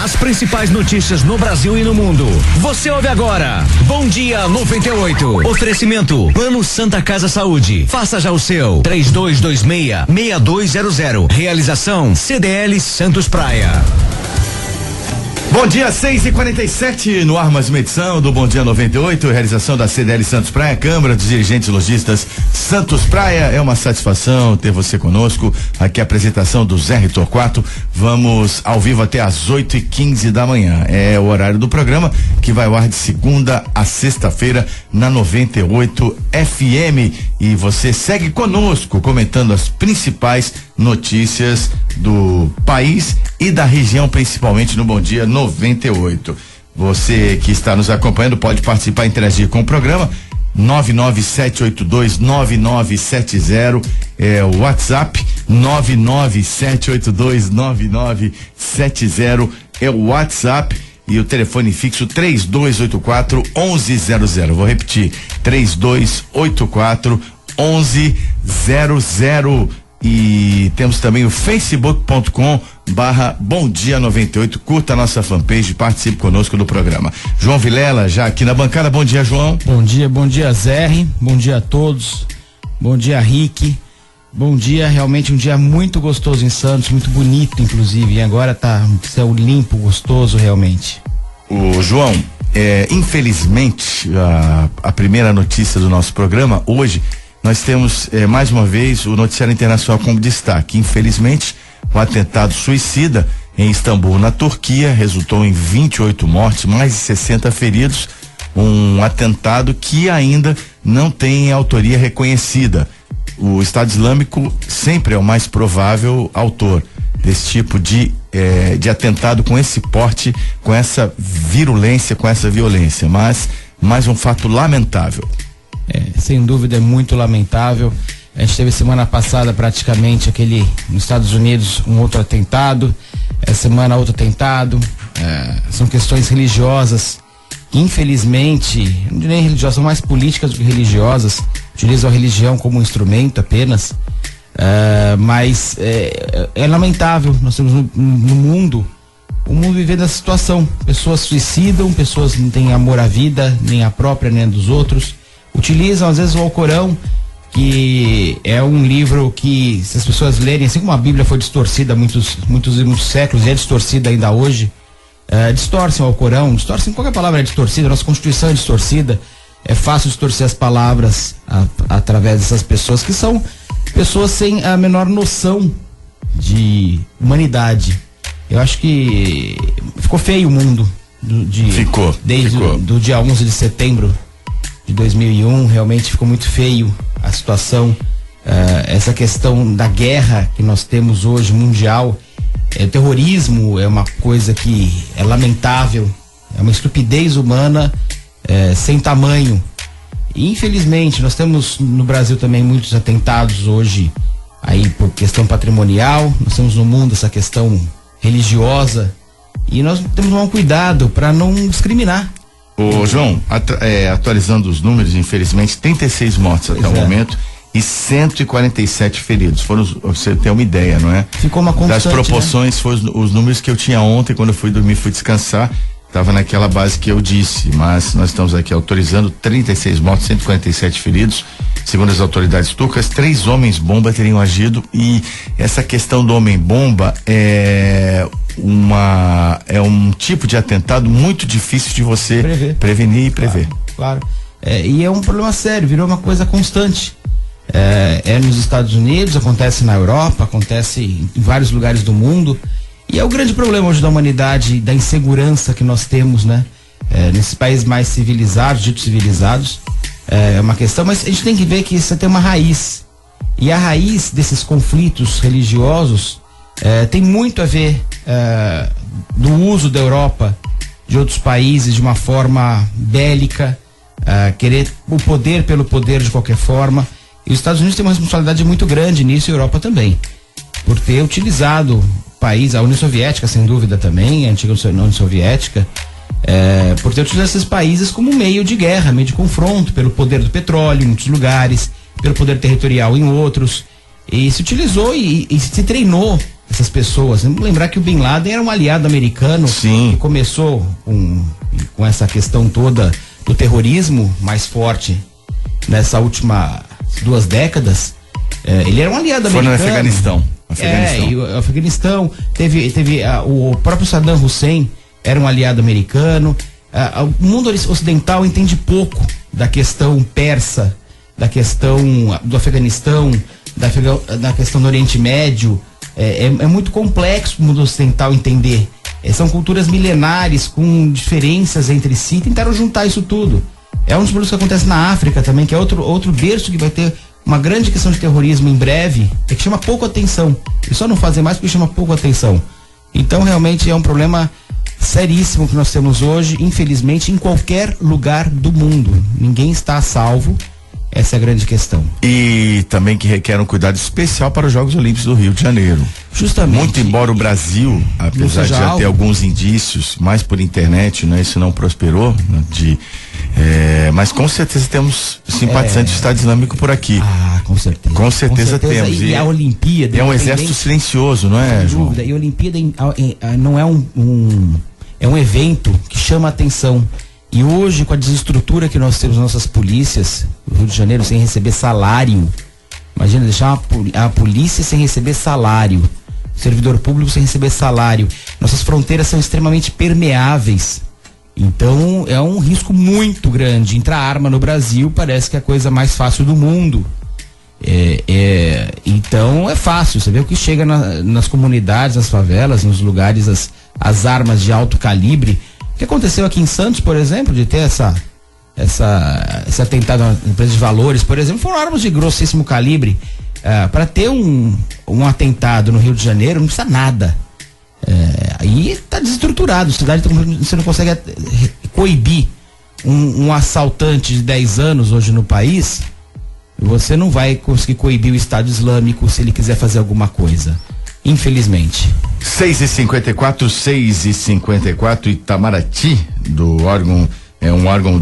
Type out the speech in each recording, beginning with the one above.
As principais notícias no Brasil e no mundo. Você ouve agora. Bom Dia 98. Oferecimento Plano Santa Casa Saúde. Faça já o seu. 3226-6200. Realização CDL Santos Praia. Bom dia, 6h47, no ar mais uma edição do Bom Dia 98, realização da CDL Santos Praia, Câmara dos Dirigentes Lojistas Santos Praia. É uma satisfação ter você conosco. Aqui a apresentação do Zé Torquato. Vamos ao vivo até às 8h15 da manhã. É o horário do programa que vai ao ar de segunda a sexta-feira na 98 FM. E você segue conosco comentando as principais notícias do país e da região, principalmente no Bom Dia 98. Você que está nos acompanhando pode participar e interagir com o programa. 997829970 é o WhatsApp. 997829970 é o WhatsApp. E o telefone fixo 3284-1100. Vou repetir, 3284-1100. E temos também o facebook.com/Bom Dia 98. Curta a nossa fanpage e participe conosco do programa. João Vilela já aqui na bancada. Bom dia, João. Bom dia, Zé. Bom dia a todos. Bom dia, Rick. Bom dia, realmente um dia muito gostoso em Santos, muito bonito, inclusive. E agora tá um céu limpo, gostoso, realmente. O João, infelizmente, a primeira notícia do nosso programa hoje. Nós temos mais uma vez o noticiário internacional como destaque. Infelizmente, o atentado suicida em Istambul, na Turquia, resultou em 28 mortes, mais de 60 feridos. Um atentado que ainda não tem autoria reconhecida. O Estado Islâmico sempre é o mais provável autor desse tipo de atentado com esse porte, com essa virulência, com essa violência. Mas mais um fato lamentável. Sem dúvida é muito lamentável. A gente teve semana passada praticamente nos Estados Unidos um outro atentado, semana outro atentado. São questões religiosas que infelizmente, não nem religiosas, são mais políticas do que religiosas, utilizam a religião como um instrumento apenas, mas é lamentável. Nós temos no mundo, o mundo vivendo essa situação. Pessoas suicidam, pessoas não têm amor à vida, nem à própria, nem a dos outros. Utilizam às vezes o Alcorão, que é um livro que, se as pessoas lerem, assim como a Bíblia foi distorcida há muitos séculos e é distorcida ainda hoje, distorcem o Alcorão, distorcem qualquer palavra, é distorcida, a nossa Constituição é distorcida. É fácil distorcer as palavras através dessas pessoas, que são pessoas sem a menor noção de humanidade. Eu acho que ficou feio o mundo desde do dia 11 de setembro de 2001, realmente ficou muito feio a situação. Essa questão da guerra que nós temos hoje mundial, o terrorismo é uma coisa que é lamentável, é uma estupidez humana sem tamanho. E, infelizmente, nós temos no Brasil também muitos atentados hoje aí por questão patrimonial. Nós temos no mundo essa questão religiosa e nós temos que tomar um cuidado para não discriminar. Ô João, atualizando os números, infelizmente 36 mortes até o momento e 147 feridos. Você tem uma ideia, não é? Ficou uma constante, das proporções, né? Foram os números que eu tinha ontem quando eu fui dormir, fui descansar, estava naquela base que eu disse, mas nós estamos aqui autorizando 36 mortes, 147 feridos. Segundo as autoridades turcas, 3 homens-bomba teriam agido, e essa questão do homem-bomba é um tipo de atentado muito difícil de você prevenir e prever. Claro. E é um problema sério, virou uma coisa constante. Nos Estados Unidos, acontece na Europa, acontece em vários lugares do mundo, e é o grande problema hoje da humanidade, da insegurança que nós temos, né? Nesses países mais civilizados, ditos civilizados, é uma questão, mas a gente tem que ver que isso tem uma raiz, e a raiz desses conflitos religiosos tem muito a ver do uso da Europa, de outros países, de uma forma bélica, querer o poder pelo poder de qualquer forma. E os Estados Unidos têm uma responsabilidade muito grande nisso, e a Europa também, por ter utilizado o país, a União Soviética sem dúvida também, a antiga União Soviética, por ter utilizado esses países como meio de guerra, meio de confronto, pelo poder do petróleo em muitos lugares, pelo poder territorial em outros, e se utilizou e se treinou essas pessoas. Vamos lembrar que o Bin Laden era um aliado americano. Sim. Que começou com essa questão toda do terrorismo mais forte nessa última 2 décadas. Ele era um aliado americano. Foi no Afeganistão. E o Afeganistão teve o próprio Saddam Hussein era um aliado americano. O mundo ocidental entende pouco da questão persa, da questão do Afeganistão, da questão do Oriente Médio. É muito complexo o mundo ocidental entender. São culturas milenares com diferenças entre si. Tentaram juntar isso tudo. É um dos problemas que acontece na África também, que é outro berço que vai ter uma grande questão de terrorismo em breve, que chama pouco atenção. E só não fazem mais porque chama pouco atenção. Então realmente é um problema seríssimo que nós temos hoje, infelizmente, em qualquer lugar do mundo. Ninguém está a salvo. Essa é a grande questão. E também que requer um cuidado especial para os Jogos Olímpicos do Rio de Janeiro. Justamente. Muito embora o Brasil, apesar de já ter alguns indícios, mais por internet, né, isso não prosperou, né, mas com certeza temos simpatizantes do Estado Islâmico por aqui. Com certeza. Com certeza temos. E a Olimpíada. É um exército silencioso, não é, João? Sem dúvida. E a Olimpíada não é é um evento que chama a atenção. E hoje, com a desestrutura que nós temos nossas polícias, no Rio de Janeiro, sem receber salário. Imagina, deixar a polícia sem receber salário. O servidor público sem receber salário. Nossas fronteiras são extremamente permeáveis. Então, é um risco muito grande. Entrar arma no Brasil parece que é a coisa mais fácil do mundo. Então, é fácil. Você vê o que chega nas comunidades, nas favelas, nos lugares, as armas de alto calibre. O que aconteceu aqui em Santos, por exemplo, de ter esse atentado na empresa de valores, por exemplo, foram armas de grossíssimo calibre. Para ter um atentado no Rio de Janeiro, não precisa nada. Aí está desestruturado, você não consegue coibir um assaltante de 10 anos hoje no país. Você não vai conseguir coibir o Estado Islâmico se ele quiser fazer alguma coisa. Infelizmente. 6h54, Itamaraty, do órgão, um órgão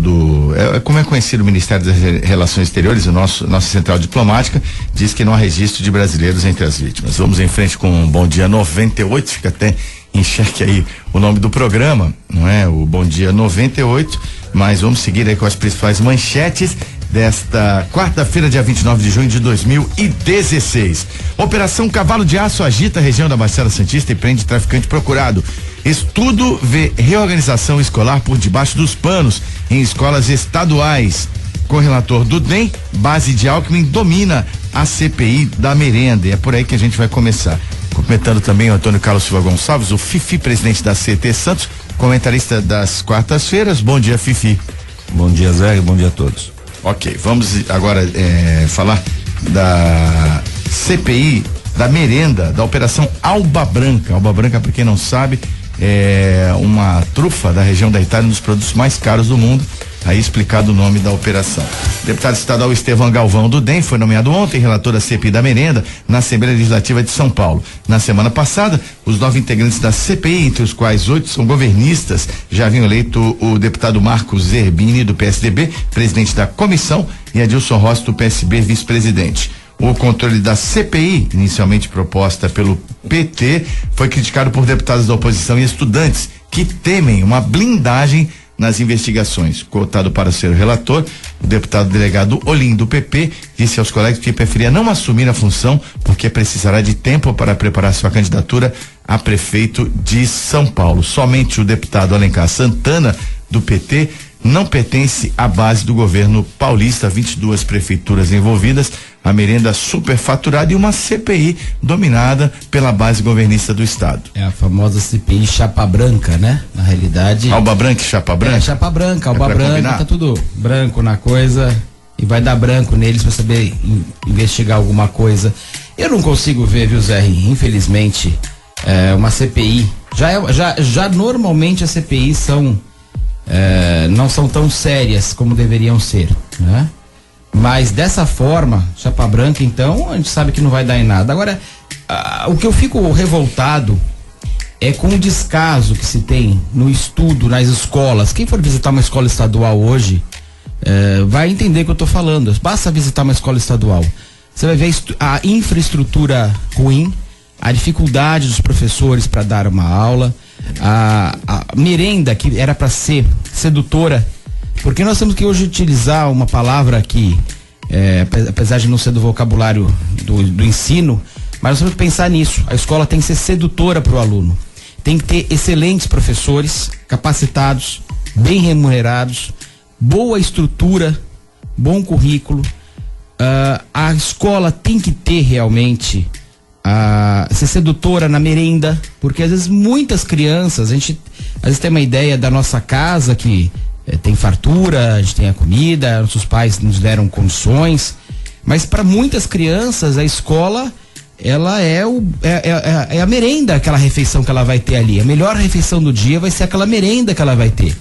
como é conhecido o Ministério das Relações Exteriores, nossa central diplomática, diz que não há registro de brasileiros entre as vítimas. Vamos em frente com o Bom Dia 98, fica até em xeque aí o nome do programa, não é? O Bom Dia 98, mas vamos seguir aí com as principais manchetes desta quarta-feira, dia 29 de junho de 2016. Operação Cavalo de Aço agita a região da Baixada Santista e prende traficante procurado. Estudo vê reorganização escolar por debaixo dos panos em escolas estaduais. Correlator do DEM, base de Alckmin, domina a CPI da merenda. E é por aí que a gente vai começar. Cumprimentando também o Antônio Carlos Silva Gonçalves, o Fifi, presidente da CT Santos, comentarista das quartas-feiras. Bom dia, Fifi. Bom dia, Zé, bom dia a todos. Ok, vamos agora falar da CPI da merenda, da Operação Alba Branca. Alba Branca, para quem não sabe, é uma trufa da região da Itália, um dos produtos mais caros do mundo. Aí explicado o nome da operação. O deputado estadual Estevão Galvão do DEM foi nomeado ontem relator da CPI da merenda na Assembleia Legislativa de São Paulo. Na semana passada, os 9 integrantes da CPI, entre os quais 8 são governistas, já haviam eleito o deputado Marcos Zerbini do PSDB, presidente da comissão, e Adilson Rossi do PSB, vice-presidente. O controle da CPI, inicialmente proposta pelo PT, foi criticado por deputados da oposição e estudantes que temem uma blindagem nas investigações. Cotado para ser o relator, o deputado delegado Olim do PP disse aos colegas que preferia não assumir a função porque precisará de tempo para preparar sua candidatura a prefeito de São Paulo. Somente o deputado Alencar Santana do PT não pertence à base do governo paulista. 22 prefeituras envolvidas, a merenda superfaturada e uma CPI dominada pela base governista do estado. É a famosa CPI chapa branca, né? Na realidade. Alba branca e chapa branca? Chapa branca, alba branca, combinar? Tá tudo branco na coisa e vai dar branco neles para saber investigar alguma coisa. Eu não consigo ver, viu, Zé? Infelizmente, uma CPI. Já normalmente as CPIs não são tão sérias como deveriam ser, né? Mas dessa forma, chapa branca, então, a gente sabe que não vai dar em nada. Agora, o que eu fico revoltado é com o descaso que se tem no estudo, nas escolas. Quem for visitar uma escola estadual hoje, vai entender o que eu tô falando. Basta visitar uma escola estadual. Você vai ver a infraestrutura ruim, a dificuldade dos professores para dar uma aula, a merenda que era para ser sedutora, porque nós temos que hoje utilizar uma palavra que, apesar de não ser do vocabulário do ensino, mas nós temos que pensar nisso. A escola tem que ser sedutora para o aluno, tem que ter excelentes professores, capacitados, bem remunerados, boa estrutura, bom currículo. A escola tem que ter realmente ser sedutora na merenda, porque às vezes muitas crianças, a gente às vezes tem uma ideia da nossa casa que tem fartura, a gente tem a comida, nossos pais nos deram condições, mas para muitas crianças a escola ela é a merenda, aquela refeição que ela vai ter ali. A melhor refeição do dia vai ser aquela merenda que ela vai ter.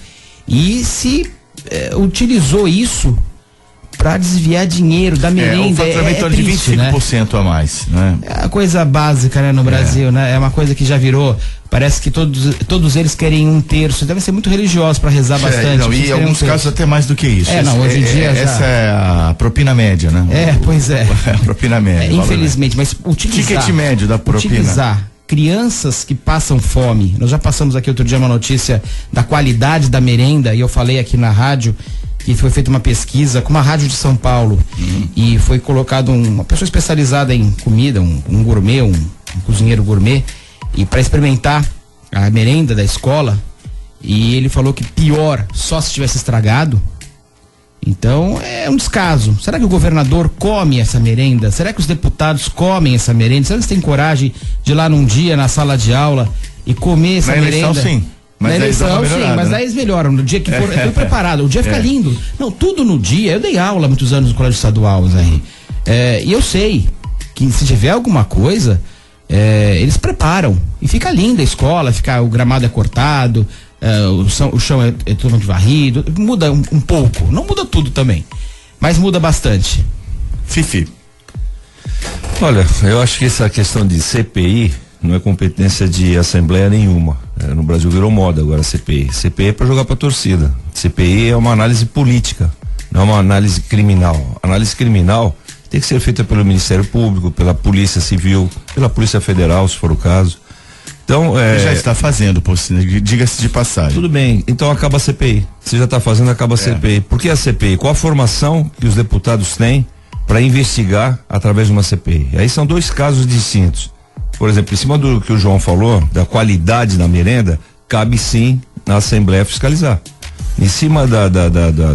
E se utilizou isso para desviar dinheiro da merenda, o faturamento de triste, 25%, né? A mais, né? É a coisa básica, né, no Brasil, né? É uma coisa que já virou, parece que todos eles querem 1/3, devem ser muito religiosos para rezar bastante. Não, e em alguns casos até mais do que isso. Hoje em dia essa é a propina média, né? Pois é. A propina média. Infelizmente, mas utilizar... Ticket médio da propina. Utilizar crianças que passam fome, nós já passamos aqui outro dia uma notícia da qualidade da merenda, e eu falei aqui na rádio, que foi feita uma pesquisa com uma rádio de São Paulo, e foi colocado uma pessoa especializada em comida, um gourmet, um cozinheiro gourmet, e para experimentar a merenda da escola, e ele falou que pior só se tivesse estragado. Então é um descaso. Será que o governador come essa merenda? Será que os deputados comem essa merenda? Será que eles têm coragem de ir lá num dia na sala de aula e comer essa merenda? Na eleição, sim. Mas na eleição, sim, mas aí eles melhoram. No dia que for, é tudo preparado. O dia fica lindo. Não, tudo no dia. Eu dei aula há muitos anos no colégio estadual, Zé. E eu sei que se tiver alguma coisa, eles preparam. E fica linda a escola, o gramado é cortado, o chão é totalmente varrido. Muda um pouco. Não muda tudo também, mas muda bastante. Fifi. Olha, eu acho que essa questão de CPI não é competência de Assembleia nenhuma. No Brasil virou moda agora CPI. CPI é para jogar para torcida. CPI é uma análise política, não é uma análise criminal. Análise criminal tem que ser feita pelo Ministério Público, pela Polícia Civil, pela Polícia Federal, se for o caso. Então, já está fazendo, diga-se de passagem. Tudo bem, então acaba a CPI. Se já está fazendo, acaba a CPI. Por que a CPI? Qual a formação que os deputados têm para investigar através de uma CPI? Aí são dois casos distintos. Por exemplo, em cima do que o João falou, da qualidade da merenda, cabe sim na Assembleia fiscalizar. Em cima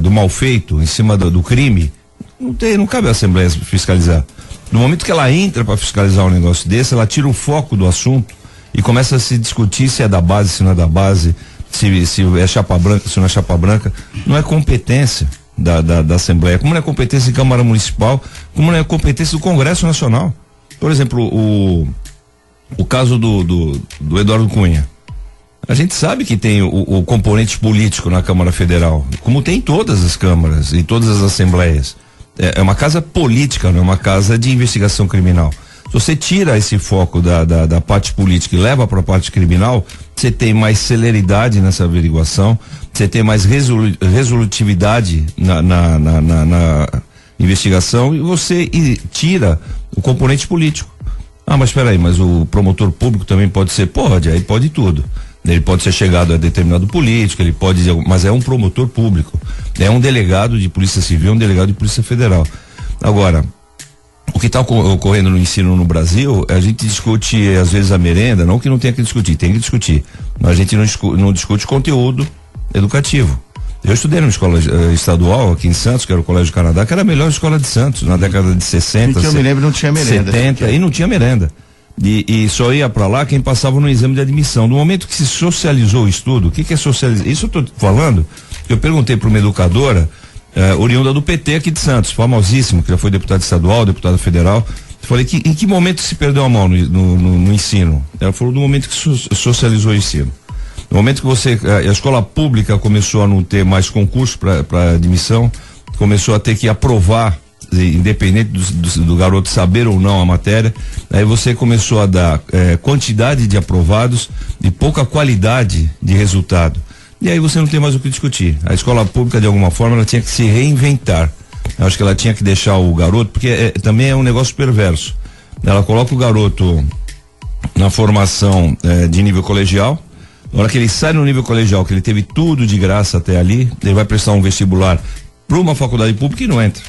do mal feito, em cima do crime, não cabe a Assembleia fiscalizar. No momento que ela entra para fiscalizar um negócio desse, ela tira o foco do assunto e começa a se discutir se é da base, se não é da base, se é chapa branca, se não é chapa branca. Não é competência da Assembleia, como não é competência de Câmara Municipal, como não é competência do Congresso Nacional. Por exemplo, o caso do Eduardo Cunha. A gente sabe que tem o componente político na Câmara Federal, como tem em todas as câmaras e todas as assembleias. É uma casa política, não é uma casa de investigação criminal. Se você tira esse foco da parte política e leva para a parte criminal, você tem mais celeridade nessa averiguação, você tem mais resolutividade na investigação e você tira o componente político. Mas espera aí, mas o promotor público também pode ser? Pode, aí pode tudo. Ele pode ser chegado a determinado político, ele pode, mas é um promotor público, é um delegado de Polícia Civil, um delegado de Polícia Federal. Agora, o que está ocorrendo no ensino no Brasil, a gente discute às vezes a merenda, não que não tenha que discutir, tem que discutir, mas a gente não discute conteúdo educativo. Eu estudei numa escola estadual aqui em Santos, que era o Colégio Canadá, que era a melhor escola de Santos, na década de 60. Que eu me lembro, não tinha merenda. 70, e não tinha merenda. E só ia para lá quem passava no exame de admissão. No momento que se socializou o estudo, o que é socializar? Isso eu tô falando, eu perguntei para uma educadora, oriunda do PT aqui de Santos, famosíssimo, que já foi deputado estadual, deputado federal. Falei, em que momento se perdeu a mão no ensino? Ela falou do momento que socializou o ensino. No momento que a escola pública começou a não ter mais concurso para admissão, começou a ter que aprovar, independente do garoto saber ou não a matéria, aí você começou a dar quantidade de aprovados e pouca qualidade de resultado. E aí você não tem mais o que discutir. A escola pública, de alguma forma, ela tinha que se reinventar. Eu acho que ela tinha que deixar o garoto, porque também é um negócio perverso. Ela coloca o garoto na formação de nível colegial. Na hora que ele sai no nível colegial, que ele teve tudo de graça até ali, ele vai prestar um vestibular para uma faculdade pública e não entra.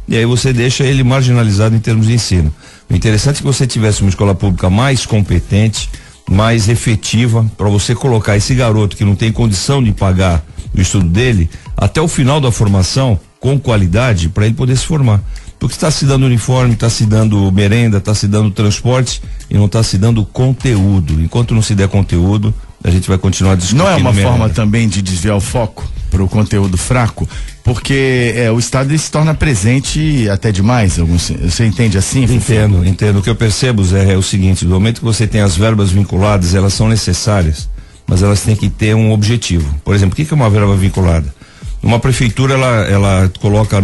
E aí você deixa ele marginalizado em termos de ensino. O interessante é que você tivesse uma escola pública mais competente, mais efetiva, para você colocar esse garoto que não tem condição de pagar o estudo dele até o final da formação com qualidade, para ele poder se formar. Porque está se dando uniforme, está se dando merenda, está se dando transporte e não está se dando conteúdo. Enquanto não se der conteúdo, a gente vai continuar discutindo. Não é uma forma também de desviar o foco para o conteúdo fraco? Porque o Estado ele se torna presente até demais. Você entende assim? Entendo. O que eu percebo, Zé, é o seguinte: no momento que você tem as verbas vinculadas, elas são necessárias, mas elas têm que ter um objetivo. Por exemplo, o que é uma verba vinculada? Uma prefeitura, ela coloca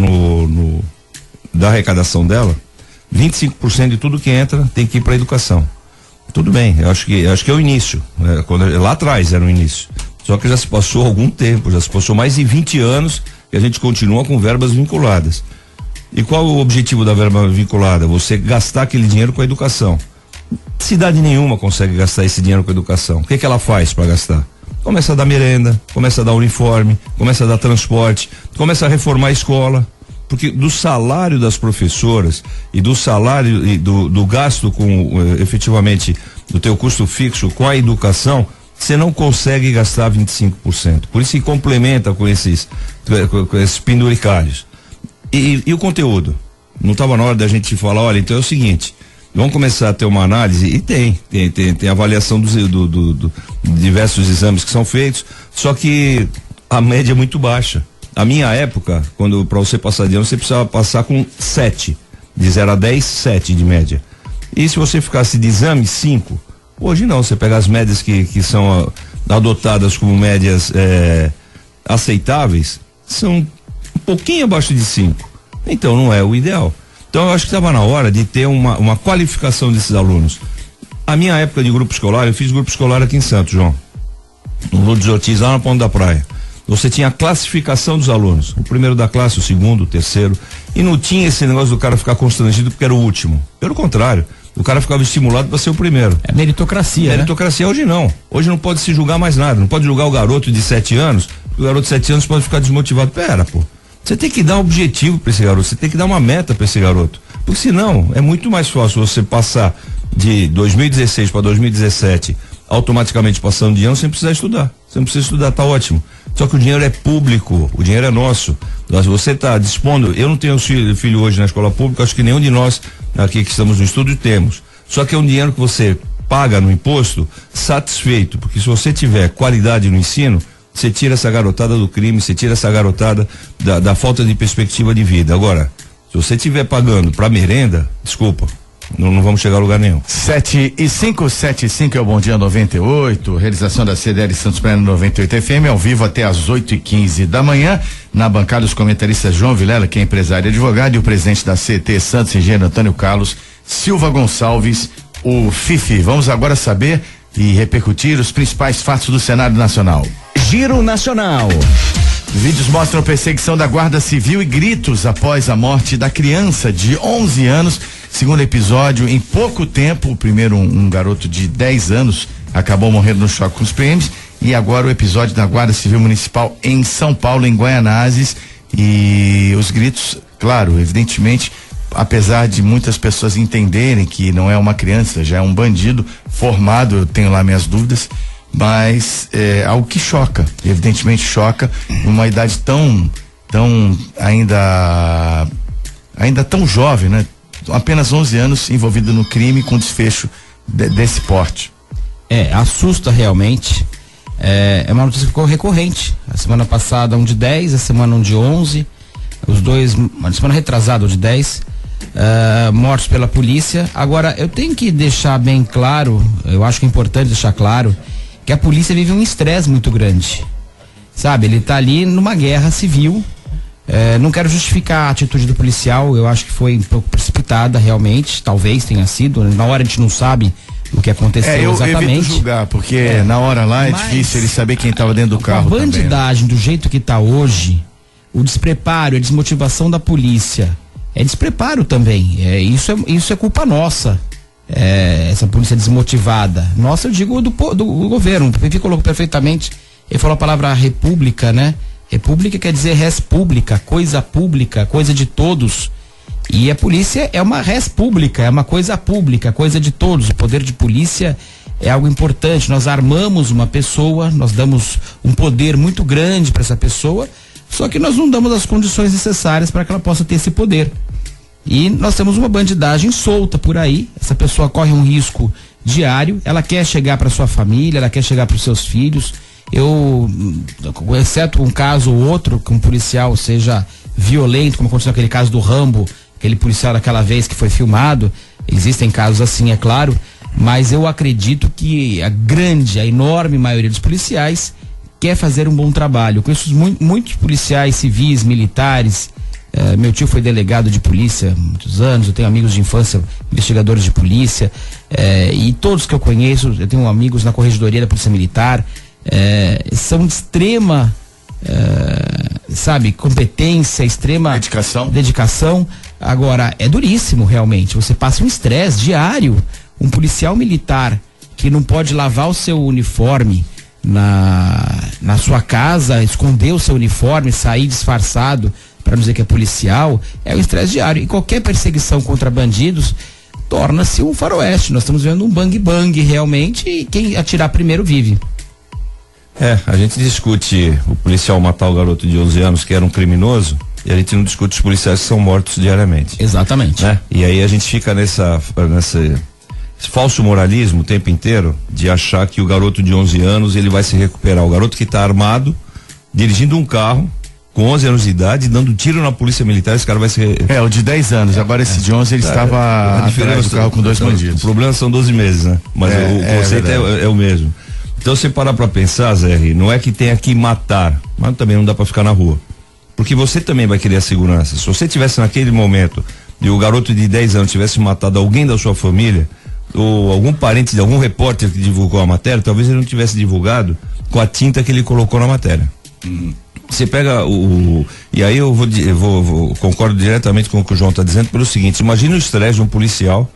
da arrecadação dela, 25% de tudo que entra tem que ir para a educação. Tudo bem, eu acho que é o início, lá atrás era o início. Só que já se passou algum tempo, já se passou mais de 20 anos que a gente continua com verbas vinculadas. E qual o objetivo da verba vinculada? Você gastar aquele dinheiro com a educação. Cidade nenhuma consegue gastar esse dinheiro com a educação. O que ela faz para gastar? Começa a dar merenda, começa a dar uniforme, começa a dar transporte, começa a reformar a escola. Porque do salário das professoras e do salário e do gasto com efetivamente do teu custo fixo com a educação, você não consegue gastar 25%. Por isso que complementa com esses penduricalhos. E o conteúdo? Não estava na hora da gente falar, olha, então é o seguinte, vamos começar a ter uma análise, e tem avaliação dos diversos exames que são feitos, só que a média é muito baixa. A minha época, para você passar de ano, você precisava passar com 7. De 0 a 10, 7 de média. E se você ficasse de exame, 5. Hoje não, você pega as médias que são adotadas como médias aceitáveis, são um pouquinho abaixo de 5. Então não é o ideal. Então eu acho que estava na hora de ter uma qualificação desses alunos. A minha época de grupo escolar, eu fiz grupo escolar aqui em Santos, João. No Lourdes Ortiz, lá na Ponta da Praia. Você tinha a classificação dos alunos, o primeiro da classe, o segundo, o terceiro, e não tinha esse negócio do cara ficar constrangido porque era o último. Pelo contrário, o cara ficava estimulado para ser o primeiro. É meritocracia, Meritocracia, né? Hoje não. Hoje não pode se julgar mais nada. Não pode julgar o garoto de 7 anos, o garoto de 7 anos pode ficar desmotivado. Pera, pô. Você tem que dar um objetivo para esse garoto, você tem que dar uma meta para esse garoto. Porque senão, é muito mais fácil você passar de 2016 para 2017 automaticamente passando de ano sem precisar estudar. Você não precisa estudar, tá ótimo. Só que o dinheiro é público, o dinheiro é nosso. Você está dispondo, eu não tenho filho hoje na escola pública, acho que nenhum de nós aqui que estamos no estúdio temos. Só que é um dinheiro que você paga no imposto satisfeito, porque se você tiver qualidade no ensino, você tira essa garotada do crime, você tira essa garotada da falta de perspectiva de vida. Agora, se você estiver pagando para merenda, desculpa, não vamos chegar a lugar nenhum. 7:575 é o Bom Dia 98, realização da CDL Santos Praia 98 FM, ao vivo até às 8:15 da manhã. Na bancada, os comentaristas João Vilela, que é empresário e advogado, e o presidente da CT Santos, engenheiro Antônio Carlos Silva Gonçalves, o Fifi. Vamos agora saber e repercutir os principais fatos do cenário nacional. Giro Nacional. Vídeos mostram perseguição da Guarda Civil e gritos após a morte da criança de 11 anos. Segundo episódio, em pouco tempo, o primeiro um garoto de 10 anos acabou morrendo no choque com os PMs, e agora o episódio da Guarda Civil Municipal em São Paulo, em Guaianazes, e os gritos, claro, evidentemente, apesar de muitas pessoas entenderem que não é uma criança, já é um bandido formado, eu tenho lá minhas dúvidas, mas é algo que choca, evidentemente choca, numa idade tão ainda tão jovem, né? Apenas 11 anos envolvido no crime com desfecho desse porte. Assusta realmente. É uma notícia que ficou recorrente. A semana passada um de 10, a semana um de 11, os dois, uma semana retrasada, um de 10, mortos pela polícia. Agora, eu tenho que deixar bem claro, eu acho que é importante deixar claro, que a polícia vive um estresse muito grande. Sabe, ele tá ali numa guerra civil. Não quero justificar a atitude do policial, eu acho que foi um pouco precipitada realmente, talvez tenha sido, na hora a gente não sabe o que aconteceu exatamente. Eu evito julgar, porque na hora lá é difícil ele saber quem estava dentro do carro. A bandidagem também, do jeito que está hoje, o despreparo, a desmotivação da polícia, é despreparo também, isso é culpa nossa, essa polícia desmotivada. Nossa, eu digo do governo. O Fifi colocou perfeitamente. Ele falou a palavra república, né? República quer dizer res pública, coisa de todos. E a polícia é uma res pública, é uma coisa pública, coisa de todos. O poder de polícia é algo importante. Nós armamos uma pessoa, nós damos um poder muito grande para essa pessoa, só que nós não damos as condições necessárias para que ela possa ter esse poder. E nós temos uma bandidagem solta por aí. Essa pessoa corre um risco diário, ela quer chegar para sua família, ela quer chegar para os seus filhos. Exceto um caso ou outro, que um policial seja violento, como aconteceu naquele caso do Rambo, aquele policial daquela vez que foi filmado, existem casos assim, é claro, mas eu acredito que a enorme maioria dos policiais quer fazer um bom trabalho. Eu conheço muitos policiais civis, militares, meu tio foi delegado de polícia há muitos anos, eu tenho amigos de infância, investigadores de polícia, e todos que eu conheço, eu tenho amigos na corregedoria da Polícia Militar, são de extrema competência, extrema dedicação. Agora, é duríssimo realmente, você passa um estresse diário. Um policial militar que não pode lavar o seu uniforme na sua casa, esconder o seu uniforme, sair disfarçado para não dizer que é policial, é um estresse diário. E qualquer perseguição contra bandidos torna-se um faroeste. Nós estamos vendo um bang-bang realmente, e quem atirar primeiro vive. A gente discute o policial matar o garoto de 11 anos que era um criminoso, e a gente não discute os policiais que são mortos diariamente. Exatamente. Né? E aí a gente fica nesse falso moralismo o tempo inteiro de achar que o garoto de 11 anos ele vai se recuperar. O garoto que está armado, dirigindo um carro com 11 anos de idade, dando tiro na polícia militar, esse cara vai ser... o de 10 anos, agora esse de 11 ele estava atrás do carro com 2 bandidos. O problema são 12 meses, né? Mas o conceito é o mesmo. Então, você parar pra pensar, Zé, não é que tenha que matar, mas também não dá pra ficar na rua. Porque você também vai querer a segurança. Se você tivesse naquele momento e o garoto de 10 anos tivesse matado alguém da sua família, ou algum parente de algum repórter que divulgou a matéria, talvez ele não tivesse divulgado com a tinta que ele colocou na matéria. Você pega e aí eu vou concordo diretamente com o que o João está dizendo pelo seguinte: imagina o estresse de um policial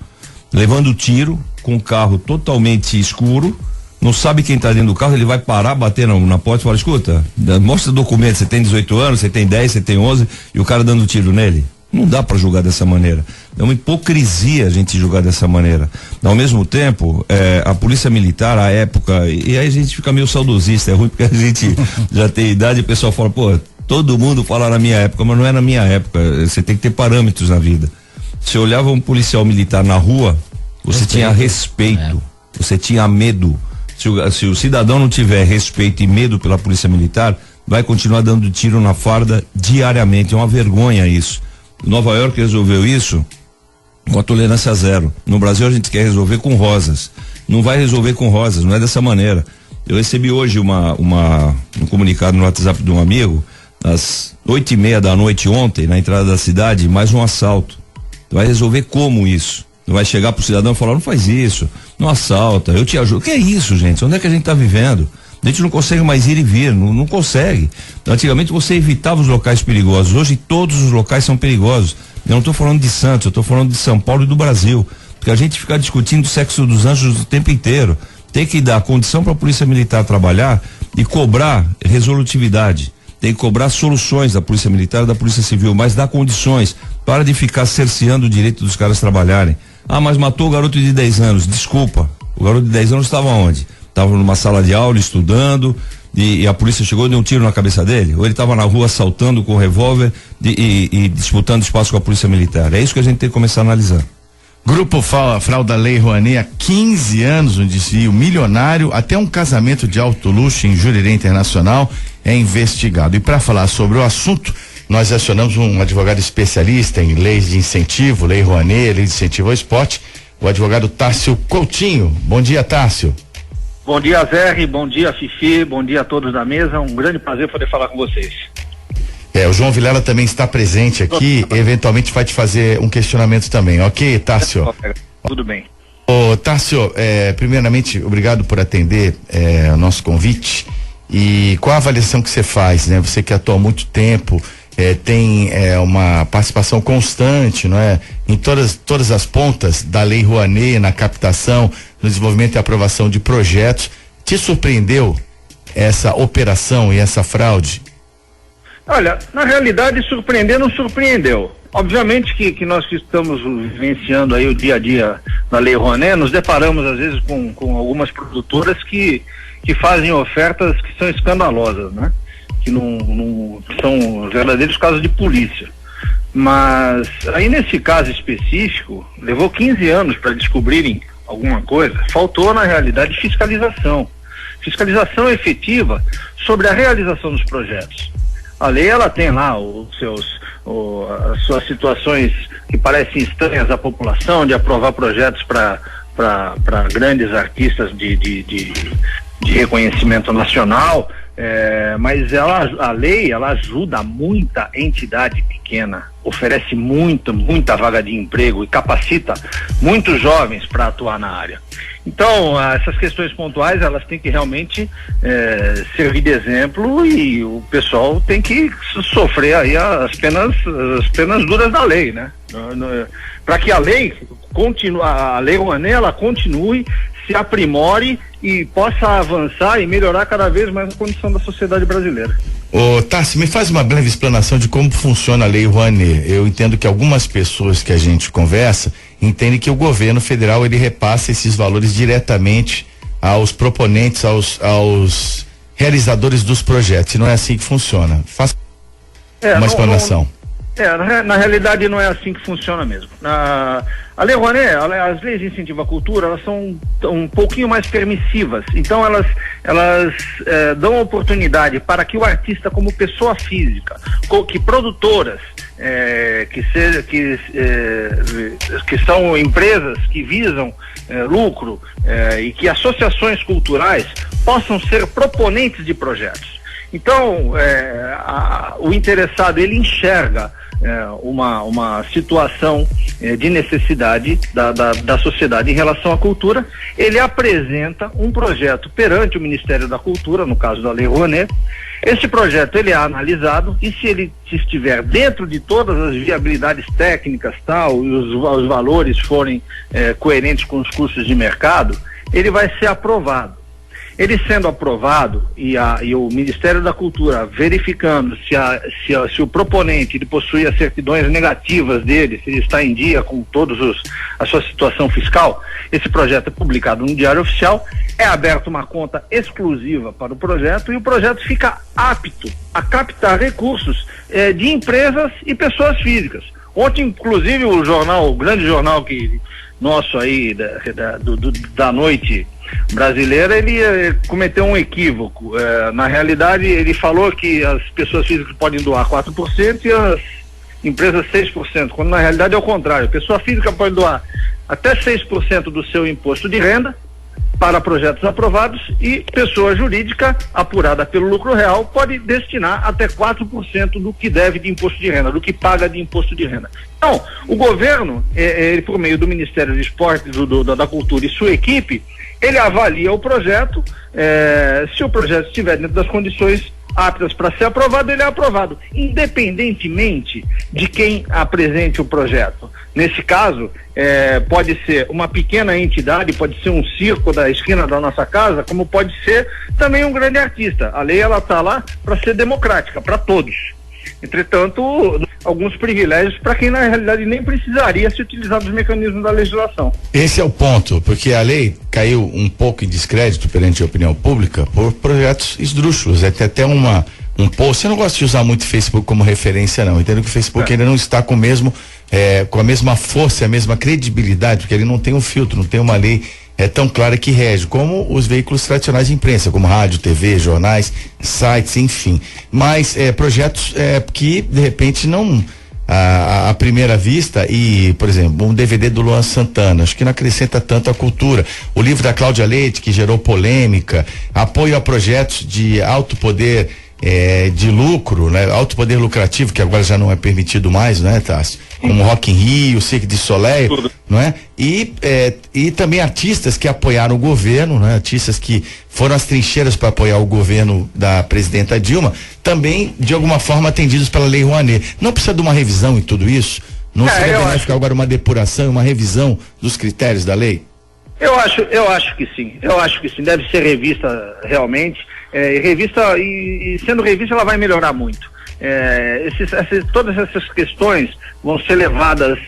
levando tiro com um carro totalmente escuro, não sabe quem está dentro do carro, ele vai parar, bater na porta e falar: escuta, mostra documento, você tem 18 anos, você tem 10, você tem 11, e o cara dando tiro nele. Não dá para julgar dessa maneira. É uma hipocrisia a gente julgar dessa maneira. Ao mesmo tempo, a polícia militar, à época, e aí a gente fica meio saudosista, é ruim porque a gente já tem idade e o pessoal fala, todo mundo fala na minha época, mas não é na minha época. Você tem que ter parâmetros na vida. Se olhava um policial militar na rua, você tinha respeito, você tinha medo. Se o cidadão não tiver respeito e medo pela polícia militar, vai continuar dando tiro na farda diariamente. É uma vergonha isso. Nova York resolveu isso com a tolerância zero. No Brasil a gente quer resolver com rosas. Não vai resolver com rosas, não é dessa maneira. Eu recebi hoje um comunicado no WhatsApp de um amigo, às 8:30 da noite ontem, na entrada da cidade, mais um assalto. Vai resolver como isso? Não vai chegar pro cidadão e falar, não faz isso, não assalta, eu te ajudo. Que é isso, gente? Onde é que a gente tá vivendo? A gente não consegue mais ir e vir, não consegue. Antigamente você evitava os locais perigosos, hoje todos os locais são perigosos. Eu não estou falando de Santos, eu estou falando de São Paulo e do Brasil, porque a gente fica discutindo o sexo dos anjos o tempo inteiro. Tem que dar condição para a polícia militar trabalhar e cobrar resolutividade. Tem que cobrar soluções da polícia militar e da polícia civil, mas dar condições. Para de ficar cerceando o direito dos caras trabalharem. Mas matou o garoto de 10 anos, desculpa, o garoto de 10 anos estava onde? Estava numa sala de aula, estudando, e a polícia chegou e deu um tiro na cabeça dele? Ou ele estava na rua assaltando com revólver e disputando espaço com a polícia militar? É isso que a gente tem que começar a analisar. Grupo Frauda Lei Rouanet, há 15 anos, um desvio milionário, até um casamento de alto luxo em Jurerê Internacional é investigado. E para falar sobre o assunto, nós acionamos um advogado especialista em leis de incentivo, Lei Rouanet, Lei de Incentivo ao Esporte, o advogado Tássio Coutinho. Bom dia, Tássio. Bom dia, Zé, bom dia, Fifi, bom dia a todos da mesa, um grande prazer poder falar com vocês. O João Vilela também está presente aqui, eventualmente vai te fazer um questionamento também, ok, Tássio? Tudo bem. Tássio, primeiramente, obrigado por atender o nosso convite. E qual a avaliação que você faz, né? Você que atua há muito tempo tem uma participação constante, não é? Em todas as pontas da Lei Rouanet, na captação, no desenvolvimento e aprovação de projetos. Te surpreendeu essa operação e essa fraude? Olha, na realidade, surpreender não surpreendeu. Obviamente que nós que estamos vivenciando aí o dia a dia da Lei Rouanet, nos deparamos às vezes com algumas produtoras que fazem ofertas que são escandalosas, né? Que não são verdadeiros casos de polícia. Mas aí nesse caso específico, levou 15 anos para descobrirem alguma coisa. Faltou, na realidade, fiscalização efetiva sobre a realização dos projetos. A lei, ela tem lá as suas situações que parecem estranhas à população, de aprovar projetos para grandes artistas de reconhecimento nacional, mas a lei, ela ajuda muita entidade pequena, oferece muita vaga de emprego e capacita muitos jovens para atuar na área. Então, essas questões pontuais, elas têm que realmente servir de exemplo, e o pessoal tem que sofrer aí as penas duras da lei, né? Para que a lei Rouanet, ela continue, se aprimore e possa avançar e melhorar cada vez mais a condição da sociedade brasileira. Tarci, me faz uma breve explanação de como funciona a Lei Rouanet. Eu entendo que algumas pessoas que a gente conversa entendem que o governo federal, ele repassa esses valores diretamente aos proponentes, aos realizadores dos projetos, e não é assim que funciona. Faça uma explanação. Na realidade não é assim que funciona mesmo. A Lei Rouanet, as leis de incentivo à cultura, elas são um pouquinho mais permissivas. Então elas dão oportunidade para que o artista, como pessoa física, que produtoras, que são empresas que visam lucro, e que associações culturais possam ser proponentes de projetos. Então, o interessado, ele enxerga uma situação de necessidade da sociedade em relação à cultura, ele apresenta um projeto perante o Ministério da Cultura, no caso da Lei Rouanet. Esse projeto, ele é analisado, e se ele estiver dentro de todas as viabilidades técnicas, tal, e os valores forem coerentes com os custos de mercado, ele vai ser aprovado. Ele sendo aprovado e o Ministério da Cultura verificando se o proponente, ele possui as certidões negativas dele, se ele está em dia com a sua situação fiscal, esse projeto é publicado no Diário Oficial, é aberta uma conta exclusiva para o projeto, e o projeto fica apto a captar recursos de empresas e pessoas físicas. Ontem, inclusive, o grande jornal nosso aí da noite brasileira, ele cometeu um equívoco. Na realidade, ele falou que as pessoas físicas podem doar 4% e as empresas 6%, quando na realidade é o contrário. A pessoa física pode doar até 6% do seu imposto de renda para projetos aprovados, e pessoa jurídica, apurada pelo lucro real, pode destinar até 4% do que deve de imposto de renda, do que paga de imposto de renda. Então, o governo, por meio do Ministério do Esporte, da Cultura e sua equipe, ele avalia o projeto, se o projeto estiver dentro das condições aptas para ser aprovado, ele é aprovado, independentemente de quem apresente o projeto. Nesse caso, pode ser uma pequena entidade, pode ser um circo da esquina da nossa casa, como pode ser também um grande artista. A lei, ela está lá para ser democrática, para todos. Entretanto, alguns privilégios para quem na realidade nem precisaria se utilizar dos mecanismos da legislação. Esse é o ponto, porque a lei caiu um pouco em descrédito perante a opinião pública por projetos esdrúxulos. Tem até um post. Eu não gosto de usar muito o Facebook como referência, não. Entendo que o Facebook ainda não está com a mesma força, a mesma credibilidade, porque ele não tem um filtro, não tem uma lei tão clara que rege, como os veículos tradicionais de imprensa, como rádio, TV, jornais, sites, enfim. Mas projetos que, de repente, não, à primeira vista, e, por exemplo, um DVD do Luan Santana, acho que não acrescenta tanto à cultura. O livro da Cláudia Leite, que gerou polêmica, apoio a projetos de alto poder de lucro, né? Alto poder lucrativo, que agora já não é permitido mais, né, Tássio? Como Rock in Rio, Cirque du Soleil, não é? E também artistas que apoiaram o governo, né? Artistas que foram às trincheiras para apoiar o governo da presidenta Dilma, também de alguma forma atendidos pela Lei Rouanet. Não precisa de uma revisão em tudo isso? Não seria benéfico agora uma depuração, uma revisão dos critérios da lei? Eu acho que sim. Eu acho que sim. Deve ser revista realmente. E sendo revista ela vai melhorar muito. Todas essas questões vão ser levadas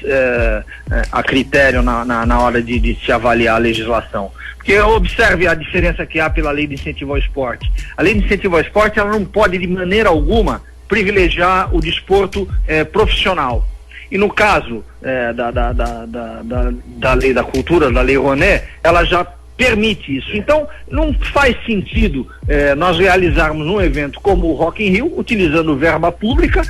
a critério na hora de se avaliar a legislação. Porque observe a diferença que há pela lei de incentivo ao esporte. A lei de incentivo ao esporte ela não pode de maneira alguma privilegiar o desporto profissional. E no caso da lei da cultura, da lei Rouanet, ela já permite isso. Então, não faz sentido nós realizarmos um evento como o Rock in Rio, utilizando verba pública,